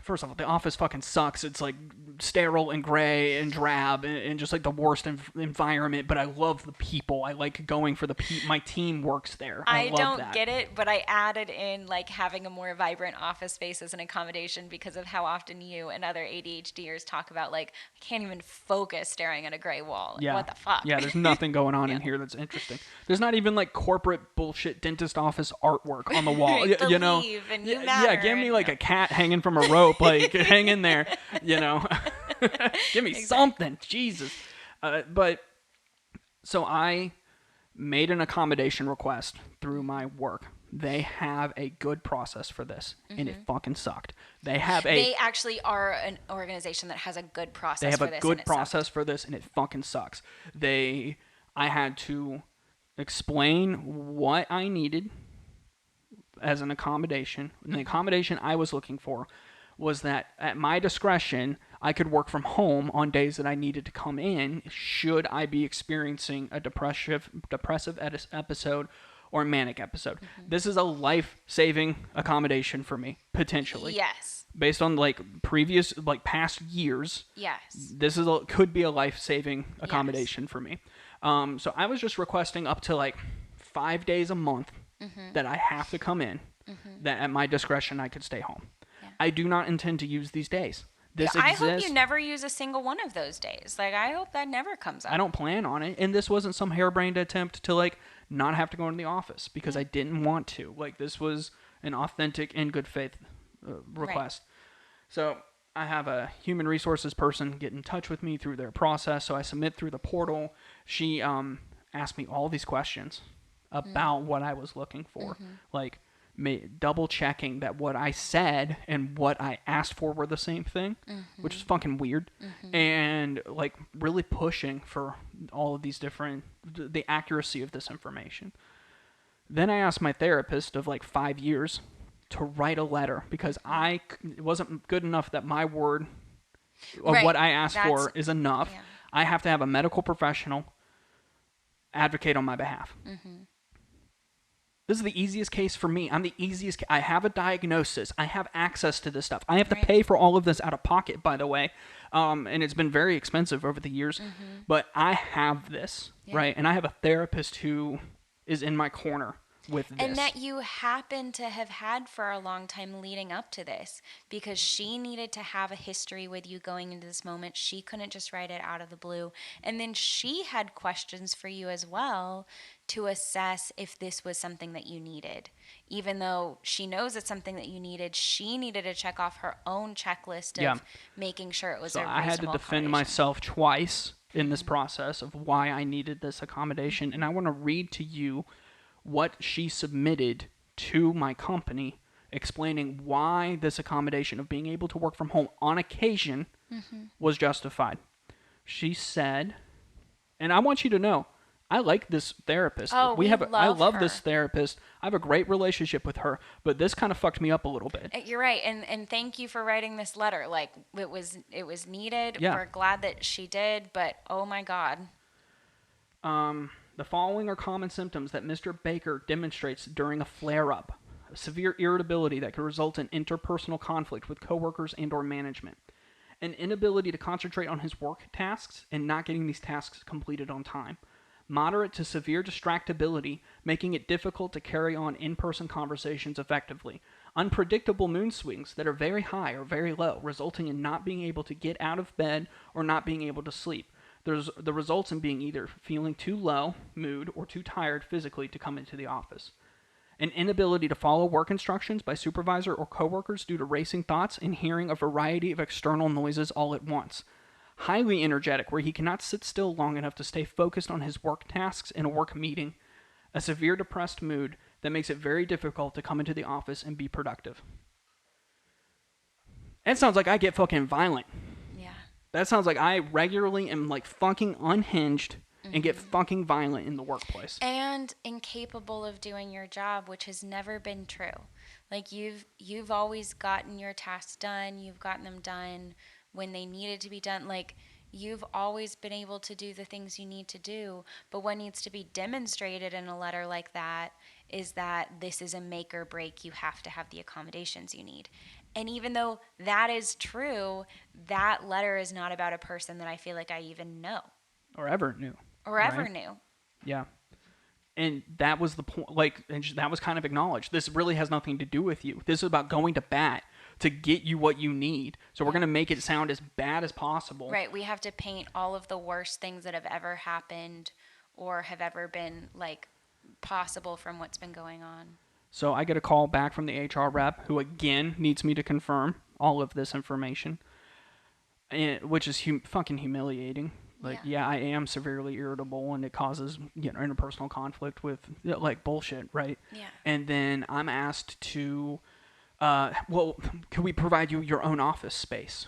first of all, the office fucking sucks. It's like sterile and gray and drab and just like the worst environment. But I love the people. I like going for my team works there. I love don't that. get it, but I added in like having a more vibrant office space as an accommodation because of how often you and other ADHDers talk about like I can't even focus staring at a gray wall. Like, what the fuck? Yeah, there's nothing going on in here that's interesting. There's not even like corporate bullshit dentist office artwork on the wall. You know? And yeah, give me like a cat hanging from a rope, like hang in there, you know. Give me something, Jesus. But so I made an accommodation request through my work. They have a good process for this, and it fucking sucked. They actually are an organization that has a good process. They have for a this, good process for this, and it fucking sucks. I had to explain what I needed as an accommodation. And the accommodation I was looking for was that at my discretion, I could work from home on days that I needed to come in should I be experiencing a depressive episode or a manic episode. This is a life-saving accommodation for me, potentially. Yes. Based on past years. Yes. This could be a life-saving accommodation for me. So I was just requesting up to 5 days a month that I have to come in, that at my discretion I could stay home. Yeah. I do not intend to use these days. I hope you never use a single one of those days. I hope that never comes up. I don't plan on it. And this wasn't some harebrained attempt to not have to go into the office because I didn't want to. This was an authentic and good faith request. Right. So I have a human resources person get in touch with me through their process. So I submit through the portal. She asked me all these questions about what I was looking for. Double checking that what I said and what I asked for were the same thing, which is fucking weird. And really pushing for all of these the accuracy of this information. Then I asked my therapist of 5 years to write a letter because it wasn't good enough that my word of what I asked for is enough. Yeah. I have to have a medical professional advocate on my behalf. This is the easiest case for me. I'm the easiest. I have a diagnosis. I have access to this stuff. I have to pay for all of this out of pocket, by the way. And it's been very expensive over the years. But I have this, right? And I have a therapist who is in my corner with this. And that you happen to have had for a long time leading up to this, because she needed to have a history with you going into this moment. She couldn't just write it out of the blue. And then she had questions for you as well to assess if this was something that you needed. Even though she knows it's something that you needed, she needed to check off her own checklist of making sure it was a reasonable accommodation. So I had to defend myself twice in this process of why I needed this accommodation. And I want to read to you what she submitted to my company explaining why this accommodation of being able to work from home on occasion was justified. She said, and I want you to know, I like this therapist. Oh, I love this therapist. I have a great relationship with her, but this kind of fucked me up a little bit. You're right, and thank you for writing this letter. It was needed. Yeah. We're glad that she did, but oh my God. The following are common symptoms that Mr. Baker demonstrates during a flare-up. Severe irritability that could result in interpersonal conflict with coworkers and/or management. An inability to concentrate on his work tasks and not getting these tasks completed on time. moderate to severe distractibility, making it difficult to carry on in-person conversations effectively. Unpredictable mood swings that are very high or very low, resulting in not being able to get out of bed or not being able to sleep. There's the results in being either feeling too low mood or too tired physically to come into the office. An inability to follow work instructions by supervisor or coworkers due to racing thoughts and hearing a variety of external noises all at once. Highly energetic, where he cannot sit still long enough to stay focused on his work tasks in a work meeting. A severe depressed mood that makes it very difficult to come into the office and be productive. It sounds like I get fucking violent. Yeah. That sounds like I regularly am like fucking unhinged and get fucking violent in the workplace. And incapable of doing your job, which has never been true. Like you've always gotten your tasks done, you've gotten them done when they needed to be done. Like you've always been able to do the things you need to do, but what needs to be demonstrated in a letter like that is that this is a make or break. You have to have the accommodations you need. And even though that is true, that letter is not about a person that I feel like I even know Or ever knew. or ever Right? knew. Yeah. And that was the point, like, and that was kind of acknowledged. This really has nothing to do with you. This is about going to bat to get you what you need. So we're going to make it sound as bad as possible. Right. We have to paint all of the worst things that have ever happened or have ever been, like, possible from what's been going on. So I get a call back from the HR rep who, again, needs me to confirm all of this information, which is fucking humiliating. Like, yeah, I am severely irritable, and it causes, interpersonal conflict with, like, bullshit, right? Yeah. And then I'm asked to, well, can we provide you your own office space?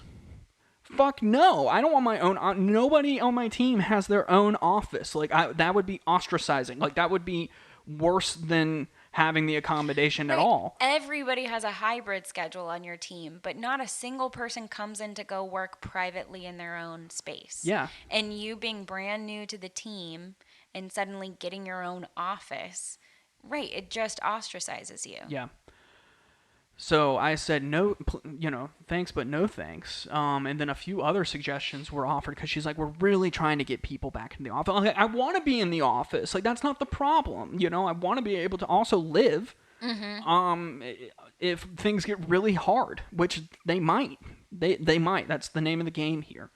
Fuck no. I don't want my own. Nobody on my team has their own office. Like, that would be ostracizing. Like, that would be worse than having the accommodation at all. Everybody has a hybrid schedule on your team, but not a single person comes in to go work privately in their own space. Yeah. And you being brand new to the team and suddenly getting your own office, right, it just ostracizes you. Yeah. So I said, no, thanks, but no thanks. And then a few other suggestions were offered because she's like, we're really trying to get people back in the office. Like, I want to be in the office. Like, that's not the problem. I want to be able to also live. Mm-hmm. If things get really hard, which they might. They might. That's the name of the game here.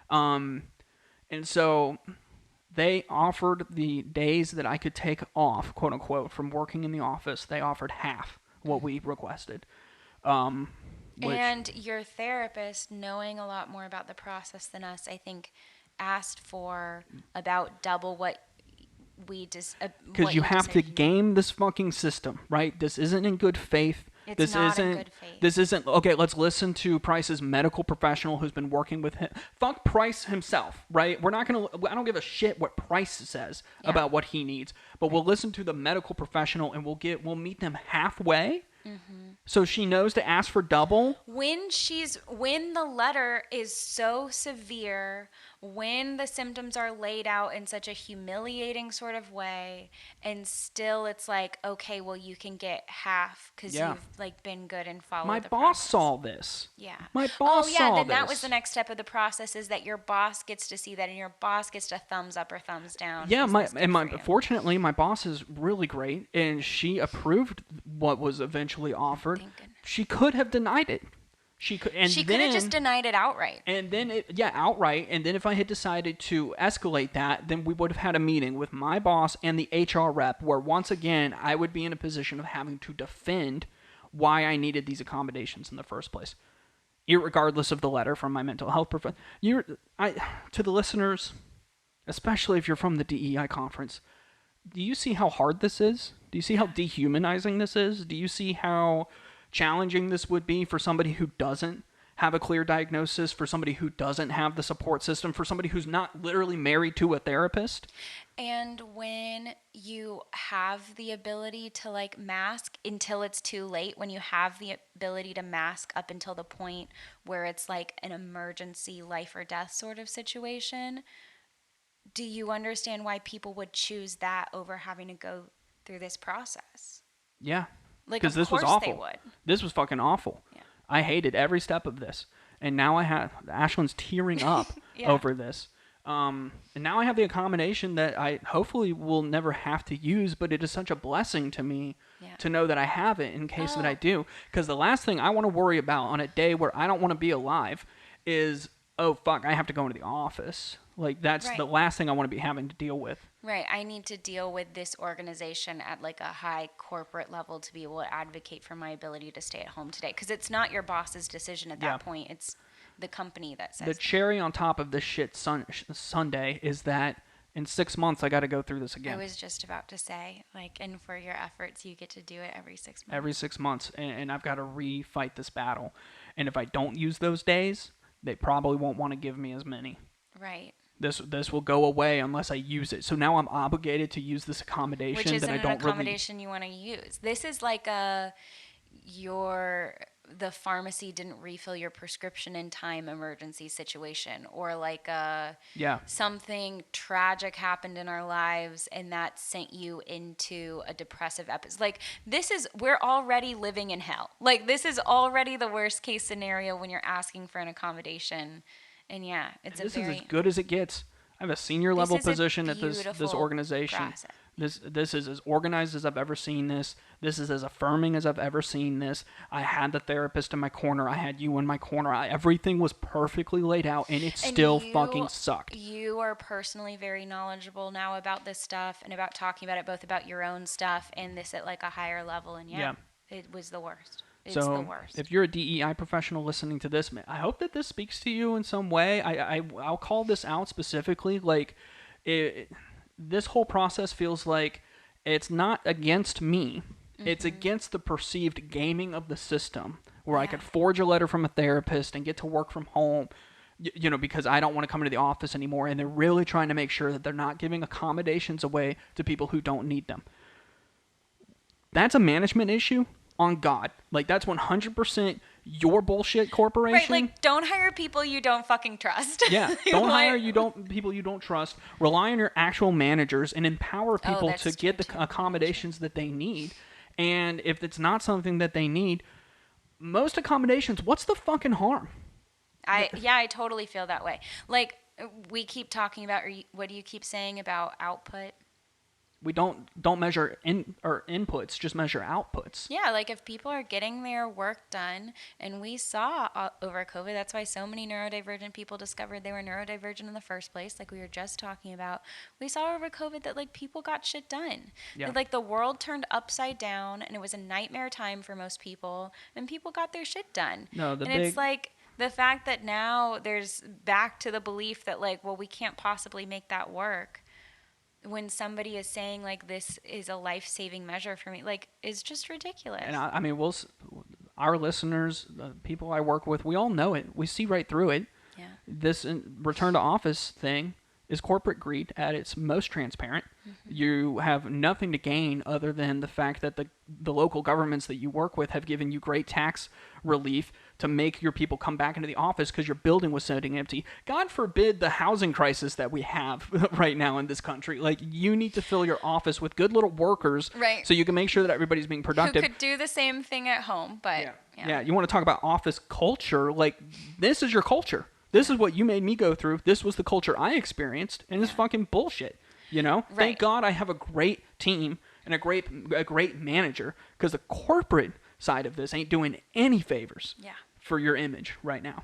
And so they offered the days that I could take off, quote unquote, from working in the office. They offered half what we requested. And your therapist, knowing a lot more about the process than us, I think asked for about double what we just because you have to game this fucking system, right? This isn't in good faith. It's not in good faith. This isn't okay. Let's listen to Price's medical professional who's been working with him. Fuck Price himself, right? We're not gonna. I don't give a shit what Price says about what he needs, but we'll listen to the medical professional and we'll meet them halfway. Mm-hmm. So she knows to ask for double. When the letter is so severe, when the symptoms are laid out in such a humiliating sort of way, and still it's like, okay, well, you can get half because you've like been good and followed my the boss process. saw this. Yeah. My boss saw then this. that was the next step of the process, is that your boss gets to see that and your boss gets to thumbs up or thumbs down. Yeah, fortunately my boss is really great and she approved what was eventually offered. She could have denied it. She could have just denied it outright. And then outright. And then if I had decided to escalate that, then we would have had a meeting with my boss and the HR rep where once again I would be in a position of having to defend why I needed these accommodations in the first place, irregardless of the letter from my mental health professional. To the listeners, especially if you're from the DEI conference, do you see how hard this is? Do you see how dehumanizing this is? Do you see how challenging this would be for somebody who doesn't have a clear diagnosis, for somebody who doesn't have the support system, for somebody who's not literally married to a therapist? And when you have the ability to like mask until it's too late, when you have the ability to mask up until the point where it's like an emergency life or death sort of situation, do you understand why people would choose that over having to go through this process? Yeah. Because this was awful. They would. This was fucking awful. Yeah. I hated every step of this. And now Ashlyn's tearing up over this. And now I have the accommodation that I hopefully will never have to use, but it is such a blessing to me Yeah. to know that I have it in case that I Oh, do. Because the last thing I want to worry about on a day where I don't want to be alive is, oh fuck, I have to go into the office. Like that's right. the last thing I want to be having to deal with. Right. I need to deal with this organization at like a high corporate level to be able to advocate for my ability to stay at home today. Because it's not your boss's decision at Yeah. that point. It's the company that The says, cherry on top of this shit Sunday is that in 6 months I got to go through this I again. was just about to say, like, and for your efforts, you get to do it every 6 months. Every 6 months, and I've got to refight this battle. And if I don't use those days, they probably won't want to give me as many. Right. This will go away unless I use it. So now I'm obligated to use this accommodation Which isn't that I an don't really. accommodation you want to use. This is like the pharmacy didn't refill your prescription in time emergency situation, or like Yeah. something tragic happened in our lives and that sent you into a depressive episode. Like we're already living in hell. Like this is already the worst case scenario when you're asking for an accommodation. And yeah, it's This a is as very good as it gets. I have a senior this level is a position at this beautiful organization. process. This is as organized as I've ever seen this. This is as affirming as I've ever seen this. I had the therapist in my corner. I had you in my corner. Everything was perfectly laid out, and it And still fucking sucked. You are personally very knowledgeable now about this stuff and about talking about it, both about your own stuff and this at like a higher level. And Yeah. it was the worst. It's the So worst. if you're a DEI professional listening to this, I hope that this speaks to you in some way. I'll call this out specifically. Like, this whole process feels like it's not against me. It's against the perceived gaming of the system, where I Yeah. could forge a letter from a therapist and get to work from home, because I don't want to come into the office anymore. And they're really trying to make sure that they're not giving accommodations away to people who don't need them. That's a management issue on God. Like, that's 100% your bullshit corporation. Right, like don't hire people you don't fucking trust. Yeah, don't hire people you don't trust. Rely on your actual managers and empower people that's to get true, the too. accommodations that they need. And if it's not something that they need, most accommodations, what's the fucking harm? I totally feel that way. Like we keep talking about, what do you keep saying about output? We don't measure inputs, just measure outputs. Yeah, like if people are getting their work done, and we saw over COVID, that's why so many neurodivergent people discovered they were neurodivergent in the first place, like we were just talking about. We saw over COVID that like people got shit done. Yeah. That, like the world turned upside down, and it was a nightmare time for most people, and people got their shit done. No, it's like the fact that now there's back to the belief that like, well, we can't possibly make that work. When somebody is saying like this is a life-saving measure for me, like is just ridiculous. And I mean, our listeners, the people I work with, we all know it. We see right through it. Yeah. This return to office thing is corporate greed at its most transparent. You have nothing to gain other than the fact that the local governments that you work with have given you great tax relief to make your people come back into the office because your building was sitting empty. God forbid the housing crisis that we have right now in this country. Like, you need to fill your office with good little workers, right, so you can make sure that everybody's being productive. Who could do the same thing at home, but yeah, you want to talk about office culture? Like, this is your culture. This is what you made me go through. This was the culture I experienced, and it's fucking bullshit. Right. Thank God I have a great team and a great manager, because the corporate side of this ain't doing any favors for your image right now.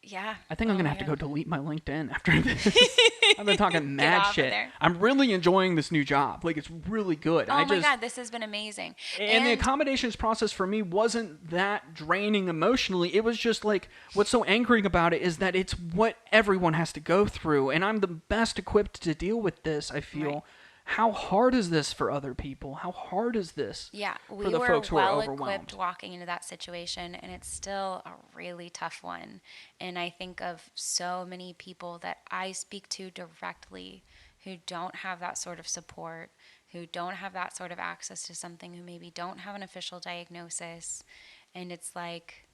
Yeah. I think I'm gonna have to go delete my LinkedIn after this. I've been talking mad off of shit. there. I'm really enjoying this new job. Like, it's really good. Oh my God, this has been amazing. And the accommodations process for me wasn't that draining emotionally. It was just like, what's so angering about it is that it's what everyone has to go through, and I'm the best equipped to deal with this, I feel. Right. How hard is this for other people? How hard is this we for the were folks who are well overwhelmed? equipped walking into that situation, and it's still a really tough one. And I think of so many people that I speak to directly who don't have that sort of support, who don't have that sort of access to something, who maybe don't have an official diagnosis. And it's like,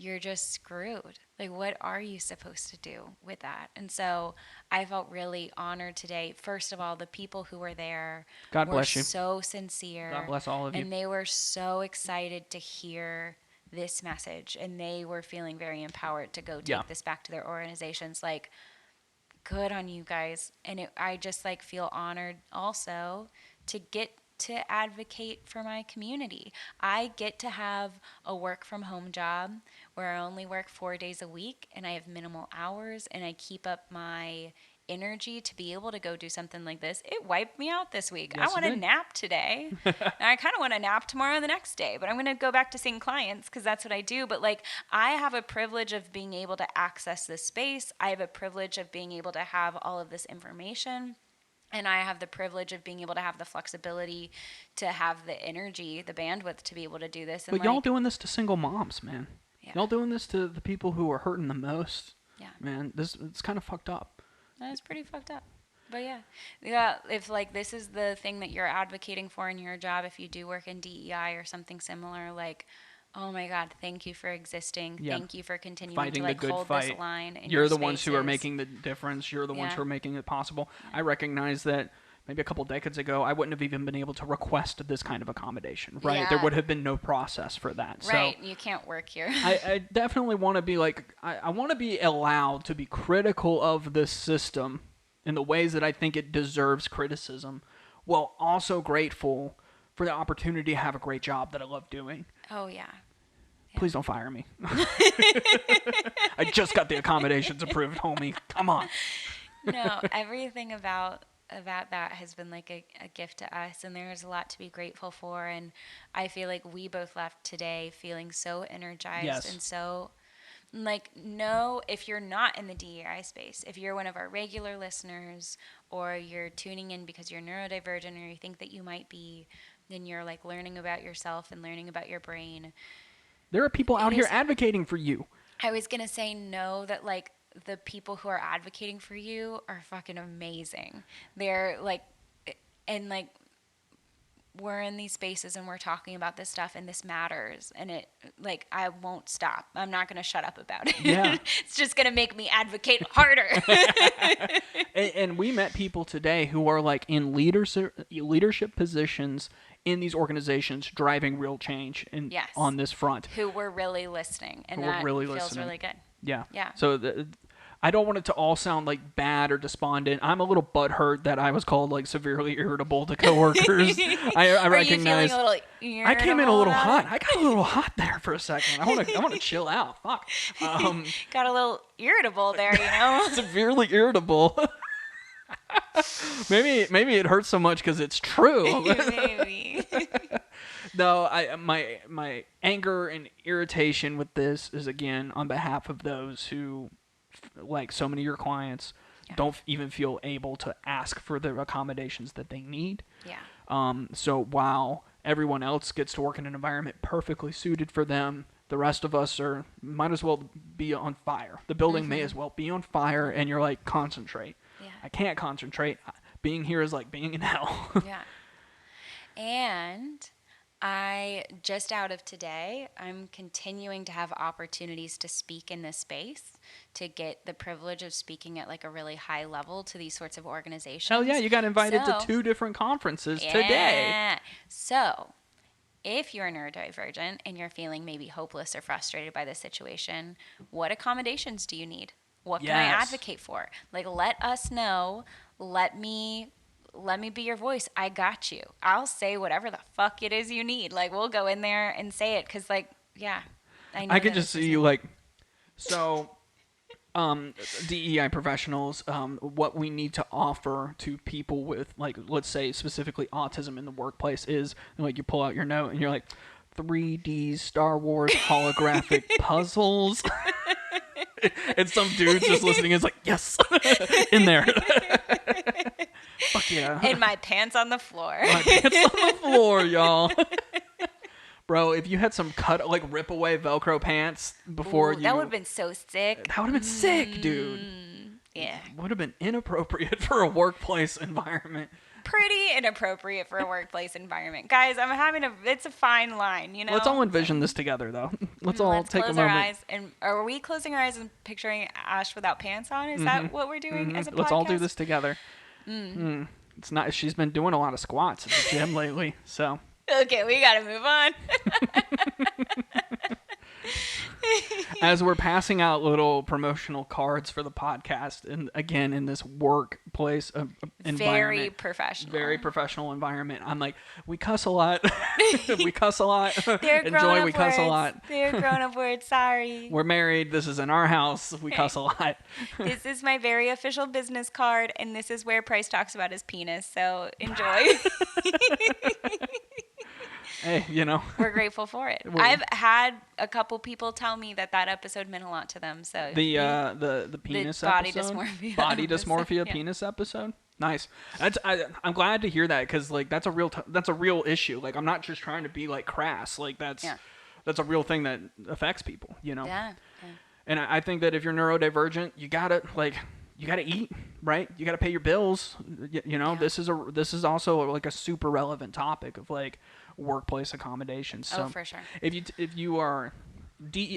you're just screwed. Like, what are you supposed to do with that? And so I felt really honored today. First of all, the people who were there God were bless you. so sincere. God bless all of you. And they were so excited to hear this message and they were feeling very empowered to go take Yeah. this back to their organizations, like, good on you guys. And I just like feel honored also to get to advocate for my community. I get to have a work from home job where I only work 4 days a week and I have minimal hours and I keep up my energy to be able to go do something like this. It wiped me out this week. Yes, I want it a did. nap today. And I kind of want to nap tomorrow and the next day, but I'm going to go back to seeing clients because that's what I do. But like, I have a privilege of being able to access this space. I have a privilege of being able to have all of this information. And I have the privilege of being able to have the flexibility to have the energy, the bandwidth to be able to do this. And But y'all doing this to single moms, man. Yeah. Y'all doing this to the people who are hurting the most. Yeah. Man, it's kind of fucked up. That's pretty fucked up. But yeah, if like this is the thing that you're advocating for in your job, if you do work in DEI or something similar, like, oh my God, thank you for existing. Yeah. Thank you for continuing Fighting to like the good hold fight. this line. In You're your the ones who are spaces. making the difference. You're the ones Yeah. who are making it possible. I recognize that maybe a couple decades ago, I wouldn't have even been able to request this kind of accommodation, right? Yeah. There would have been no process for that. Right, So you can't work here. I definitely want to be like, I want to be allowed to be critical of this system in the ways that I think it deserves criticism, while also grateful for the opportunity to have a great job that I love doing. Oh yeah. Please don't fire me. I just got the accommodations approved, homie. Come on. No, everything about that has been like a gift to us, and there's a lot to be grateful for. And I feel like we both left today feeling so energized Yes. and so like, no, if you're not in the DEI space, if you're one of our regular listeners or you're tuning in because you're neurodivergent or you think that you might be, then you're like learning about yourself and learning about your brain. There are people out It here is- advocating for you. I was going to say no, that like the people who are advocating for you are fucking amazing. They're like, and like, we're in these spaces and we're talking about this stuff and this matters, and it, like, I won't stop. I'm not going to shut up about it. Yeah. It's just going to make me advocate harder. And we met people today who are like in leadership positions in these organizations, driving real change Yes. on this front. Who were really listening, and Who were that really feels listening. really good. Yeah. Yeah. So I don't want it to all sound like bad or despondent. I'm a little butthurt that I was called like severely irritable to coworkers. I Are recognize. you feeling a little I came in a little irritable hot. about I got a little hot there for a second. I want to chill out. Fuck. it? Got a little irritable there, you know? Severely irritable. maybe it hurts so much because it's true. Maybe. No, my anger and irritation with this is again on behalf of those who, like so many of your clients, don't even feel able to ask for the accommodations that they need. Yeah. So while everyone else gets to work in an environment perfectly suited for them, the rest of us might as well be on fire. The building may as well be on fire, and you're like, concentrate. Yeah. I can't concentrate. Being here is like being in hell. Yeah. And I, just out of today, I'm continuing to have opportunities to speak in this space, to get the privilege of speaking at like a really high level to these sorts of organizations. Hell yeah, you got invited to So- 2 different conferences today. Yeah. So, if you're neurodivergent and you're feeling maybe hopeless or frustrated by this situation, what accommodations do you need? What can I Yes. advocate for? Like, let us know. Let me be your voice. I got you. I'll say whatever the fuck it is you need. Like, we'll go in there and say it because, like, yeah. know I could that just this see you like, so, DEI professionals, what we need to offer to people with, like, let's say specifically autism in the workplace is, like, you pull out your note and you're like, 3D Star Wars holographic puzzles. And some dude's just listening is like, yes, in there. Fuck yeah. And my pants on the floor. My pants on the floor, y'all. Bro, if you had some rip away Velcro pants before Ooh, that would have been so sick. that would have been sick, dude. Yeah. Would have been inappropriate for a workplace environment. Pretty inappropriate for a workplace environment. Guys, it's a fine line, you know? Let's all envision this together, though. Let's all take close a moment. our eyes. And are we closing our eyes and picturing Ash without pants on? Is that what we're doing as a podcast? Let's all do this together. It's not. She's been doing a lot of squats at the gym lately, so. Okay, we gotta move on. As we're passing out little promotional cards for the podcast, and again in this workplace Very environment, professional. very professional environment, I'm like, we cuss a lot. We cuss a lot. They're Enjoy, grown-up we cuss a words. lot. They're grown-up words. Sorry. We're married. This is in our house. We cuss a lot. This is my very official business card, and this is where Price talks about his penis. So enjoy. Hey, you know. We're grateful for it. I've had a couple people tell me that episode meant a lot to them. So The penis body episode, dysmorphia body episode, dysmorphia yeah. penis episode. Nice. I'm glad to hear that, because like that's a real issue. Like I'm not just trying to be like crass. Like that's a real thing that affects people. You know. Yeah. And I think that if you're neurodivergent, you gotta eat, right? You gotta pay your bills. You know, this is also like a super relevant topic of like workplace accommodations. So for sure. If you are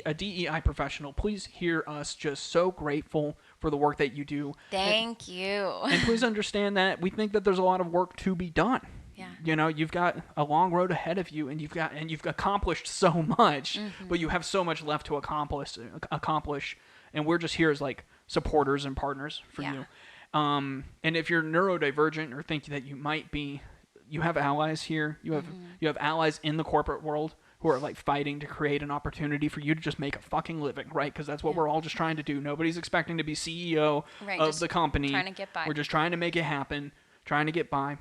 a DEI professional, please hear us just so grateful for the work that you do. Thank you. And please understand that we think that there's a lot of work to be done. Yeah. You know, you've got a long road ahead of you, and you've accomplished so much, but you have so much left to accomplish, and we're just here as like supporters and partners for you. And if you're neurodivergent or think that you might be, you have allies here. You have allies in the corporate world who are like fighting to create an opportunity for you to just make a fucking living, right? Because that's what we're all just trying to do. Nobody's expecting to be CEO of the company. Trying to get by. We're just trying to make it happen, trying to get by.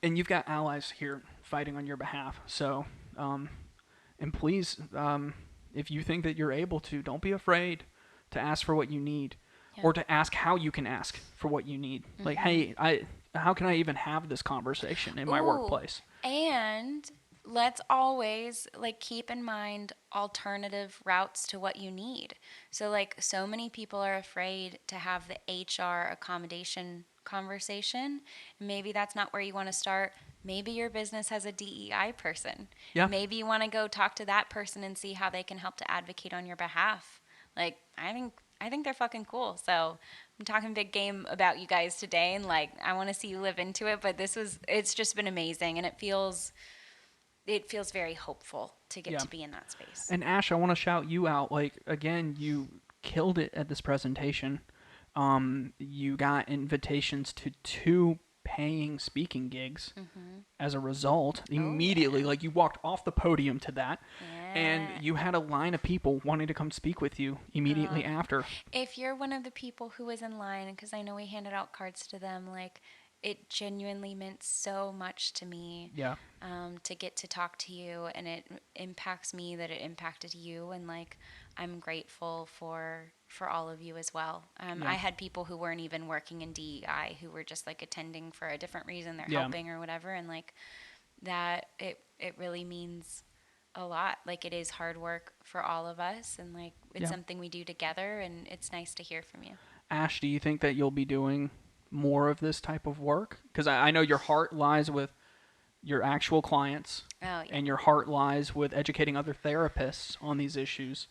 And you've got allies here fighting on your behalf. So, and please, if you think that you're able to, don't be afraid to ask for what you need, or to ask how you can ask for what you need. Like, hey, how can I even have this conversation in my workplace? And let's always like keep in mind alternative routes to what you need. So like so many people are afraid to have the HR accommodation conversation. Maybe that's not where you want to start. Maybe your business has a DEI person. Yeah. Maybe you want to go talk to that person and see how they can help to advocate on your behalf. Like I think they're fucking cool. So I'm talking big game about you guys today, and like I want to see you live into it, but it's just been amazing, and it feels very hopeful to get to be in that space. And Ash, I want to shout you out. Like, again, you killed it at this presentation. You got invitations to 2 paying speaking gigs as a result immediately. Like, you walked off the podium to that, and you had a line of people wanting to come speak with you immediately after. If you're one of the people who was in line, because I know we handed out cards to them, like, it genuinely meant so much to me to get to talk to you, and it impacts me that it impacted you, and like I'm grateful for all of you as well. I had people who weren't even working in DEI who were just like attending for a different reason, they're helping or whatever, and like that it really means a lot. Like it is hard work for all of us, and like it's something we do together, and it's nice to hear from you. Ash, do you think that you'll be doing more of this type of work? Because I know your heart lies with your actual clients, and your heart lies with educating other therapists on these issues.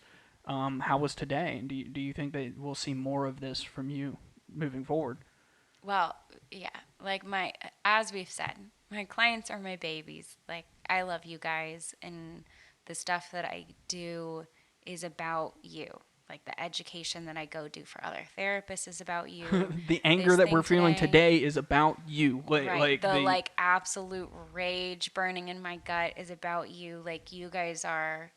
How was today? And do you think that we'll see more of this from you moving forward? Well, yeah, like as we've said, my clients are my babies. Like I love you guys, and the stuff that I do is about you. Like the education that I go do for other therapists is about you. The anger that we're feeling today is about you. Right. The absolute rage burning in my gut is about you. Like you guys are.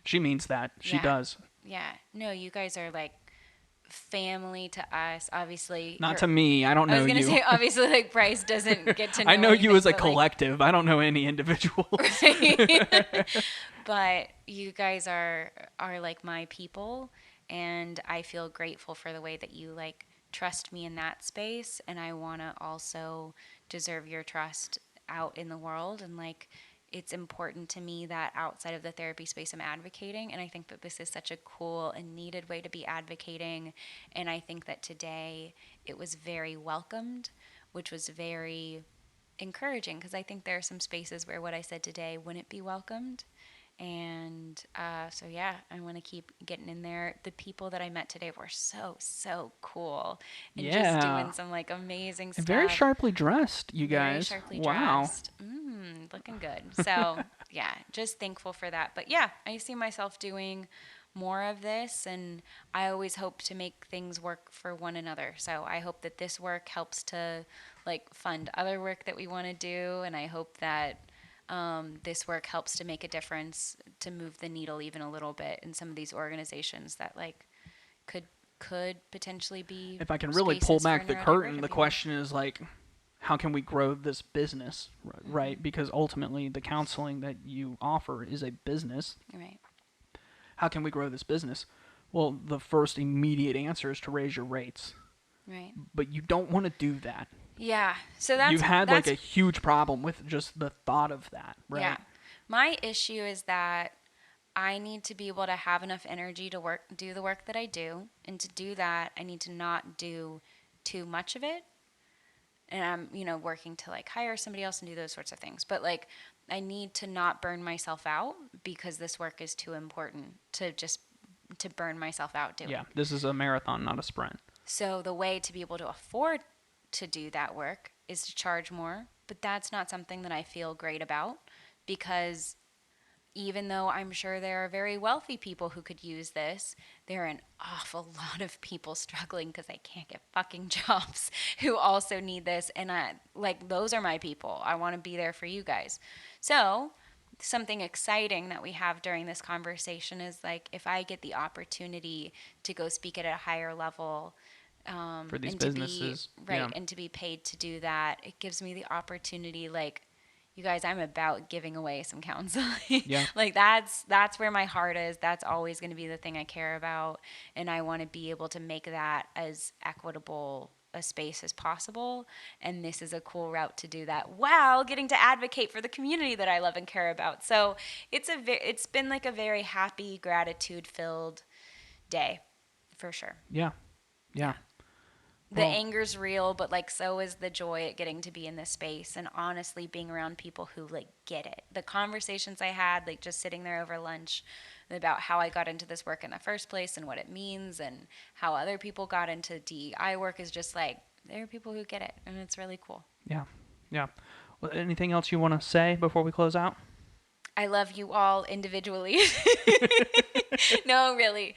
She means that. She does. Yeah. No, you guys are like family to us. Obviously. Not to me. I don't know you. I was going to say, obviously, like Bryce doesn't get to know I know anything, you as a collective. I don't know any individuals. But you guys are like my people, and I feel grateful for the way that you like trust me in that space, and I want to also deserve your trust out in the world, and like it's important to me that outside of the therapy space I'm advocating, and I think that this is such a cool and needed way to be advocating, and I think that today it was very welcomed, which was very encouraging, because I think there are some spaces where what I said today wouldn't be welcomed. And so, yeah, I want to keep getting in there. The people that I met today were so cool. And just doing some, like, amazing stuff. And very sharply dressed, you guys. Very sharply dressed. Looking good. So, yeah, just thankful for that. But, yeah, I see myself doing more of this, and I always hope to make things work for one another. So I hope that this work helps to like fund other work that we want to do, and I hope that this work helps to make a difference, to move the needle even a little bit in some of these organizations that like could potentially be, if I can really pull back the curtain, the people. question is like, how can we grow this business, right? Mm-hmm. Because ultimately, the counseling that you offer is a business. Right. How can we grow this business? Well, the first immediate answer is to raise your rates. Right. But you don't want to do that. Yeah. So that's You've had that's, like a huge problem with just the thought of that, right? Yeah. My issue is that I need to be able to have enough energy to do the work that I do, and to do that, I need to not do too much of it. And I'm, working to like hire somebody else and do those sorts of things. But like, I need to not burn myself out because this work is too important to burn myself out doing. Yeah, this is a marathon, not a sprint. So the way to be able to afford to do that work is to charge more, but that's not something that I feel great about, because even though I'm sure there are very wealthy people who could use this, there are an awful lot of people struggling because they can't get fucking jobs who also need this. And those are my people. I want to be there for you guys. So something exciting that we have during this conversation is like, if I get the opportunity to go speak at a higher level, for these and businesses, to be, right, and to be paid to do that, it gives me the opportunity, like, you guys, I'm about giving away some counseling. Yeah. Like that's where my heart is. That's always going to be the thing I care about, and I want to be able to make that as equitable a space as possible. And this is a cool route to do that while getting to advocate for the community that I love and care about. So it's been like a very happy, gratitude-filled day, for sure. Yeah. The Well, anger's real, but like so is the joy at getting to be in this space, and honestly being around people who like get it. The conversations I had, like just sitting there over lunch about how I got into this work in the first place and what it means, and how other people got into DEI work, is just like, there are people who get it, and it's really cool. Yeah. Well, anything else you want to say before we close out? I love you all individually. No, really.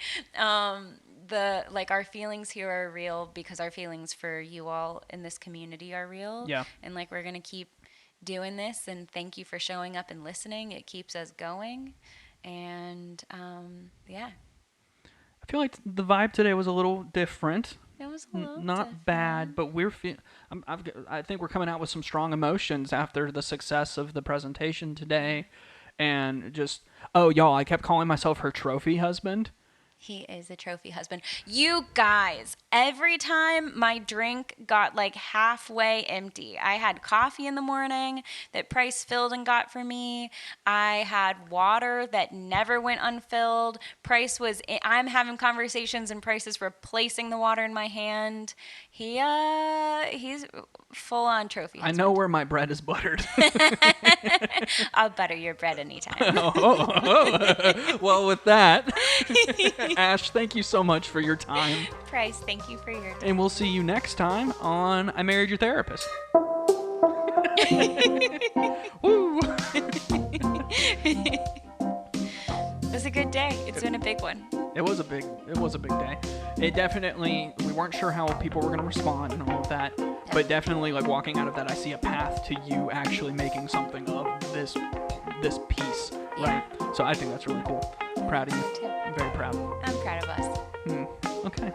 Our feelings here are real because our feelings for you all in this community are real. Yeah. And like, we're going to keep doing this, and thank you for showing up and listening. It keeps us going. And yeah. I feel like the vibe today was a little different. It was a little Not different. bad, but I think we're coming out with some strong emotions after the success of the presentation today. And just, oh, y'all, I kept calling myself her trophy husband. He is a trophy husband. You guys, every time my drink got like halfway empty, I had coffee in the morning that Price filled and got for me. I had water that never went unfilled. I'm having conversations and Price is replacing the water in my hand. He's full on trophy husband. I know where my bread is buttered. I'll butter your bread anytime. Well, with that, Ash, thank you so much for your time. Price, thank you for your time. And we'll see you next time on I Married Your Therapist. Woo! It was a good day. It's been a big one. It was a big day. It definitely, we weren't sure how people were going to respond and all of that, but definitely like walking out of that, I see a path to you actually making something of this piece, right? So I think that's really cool. Proud of you. Too. I'm very proud. I'm proud of us. Okay.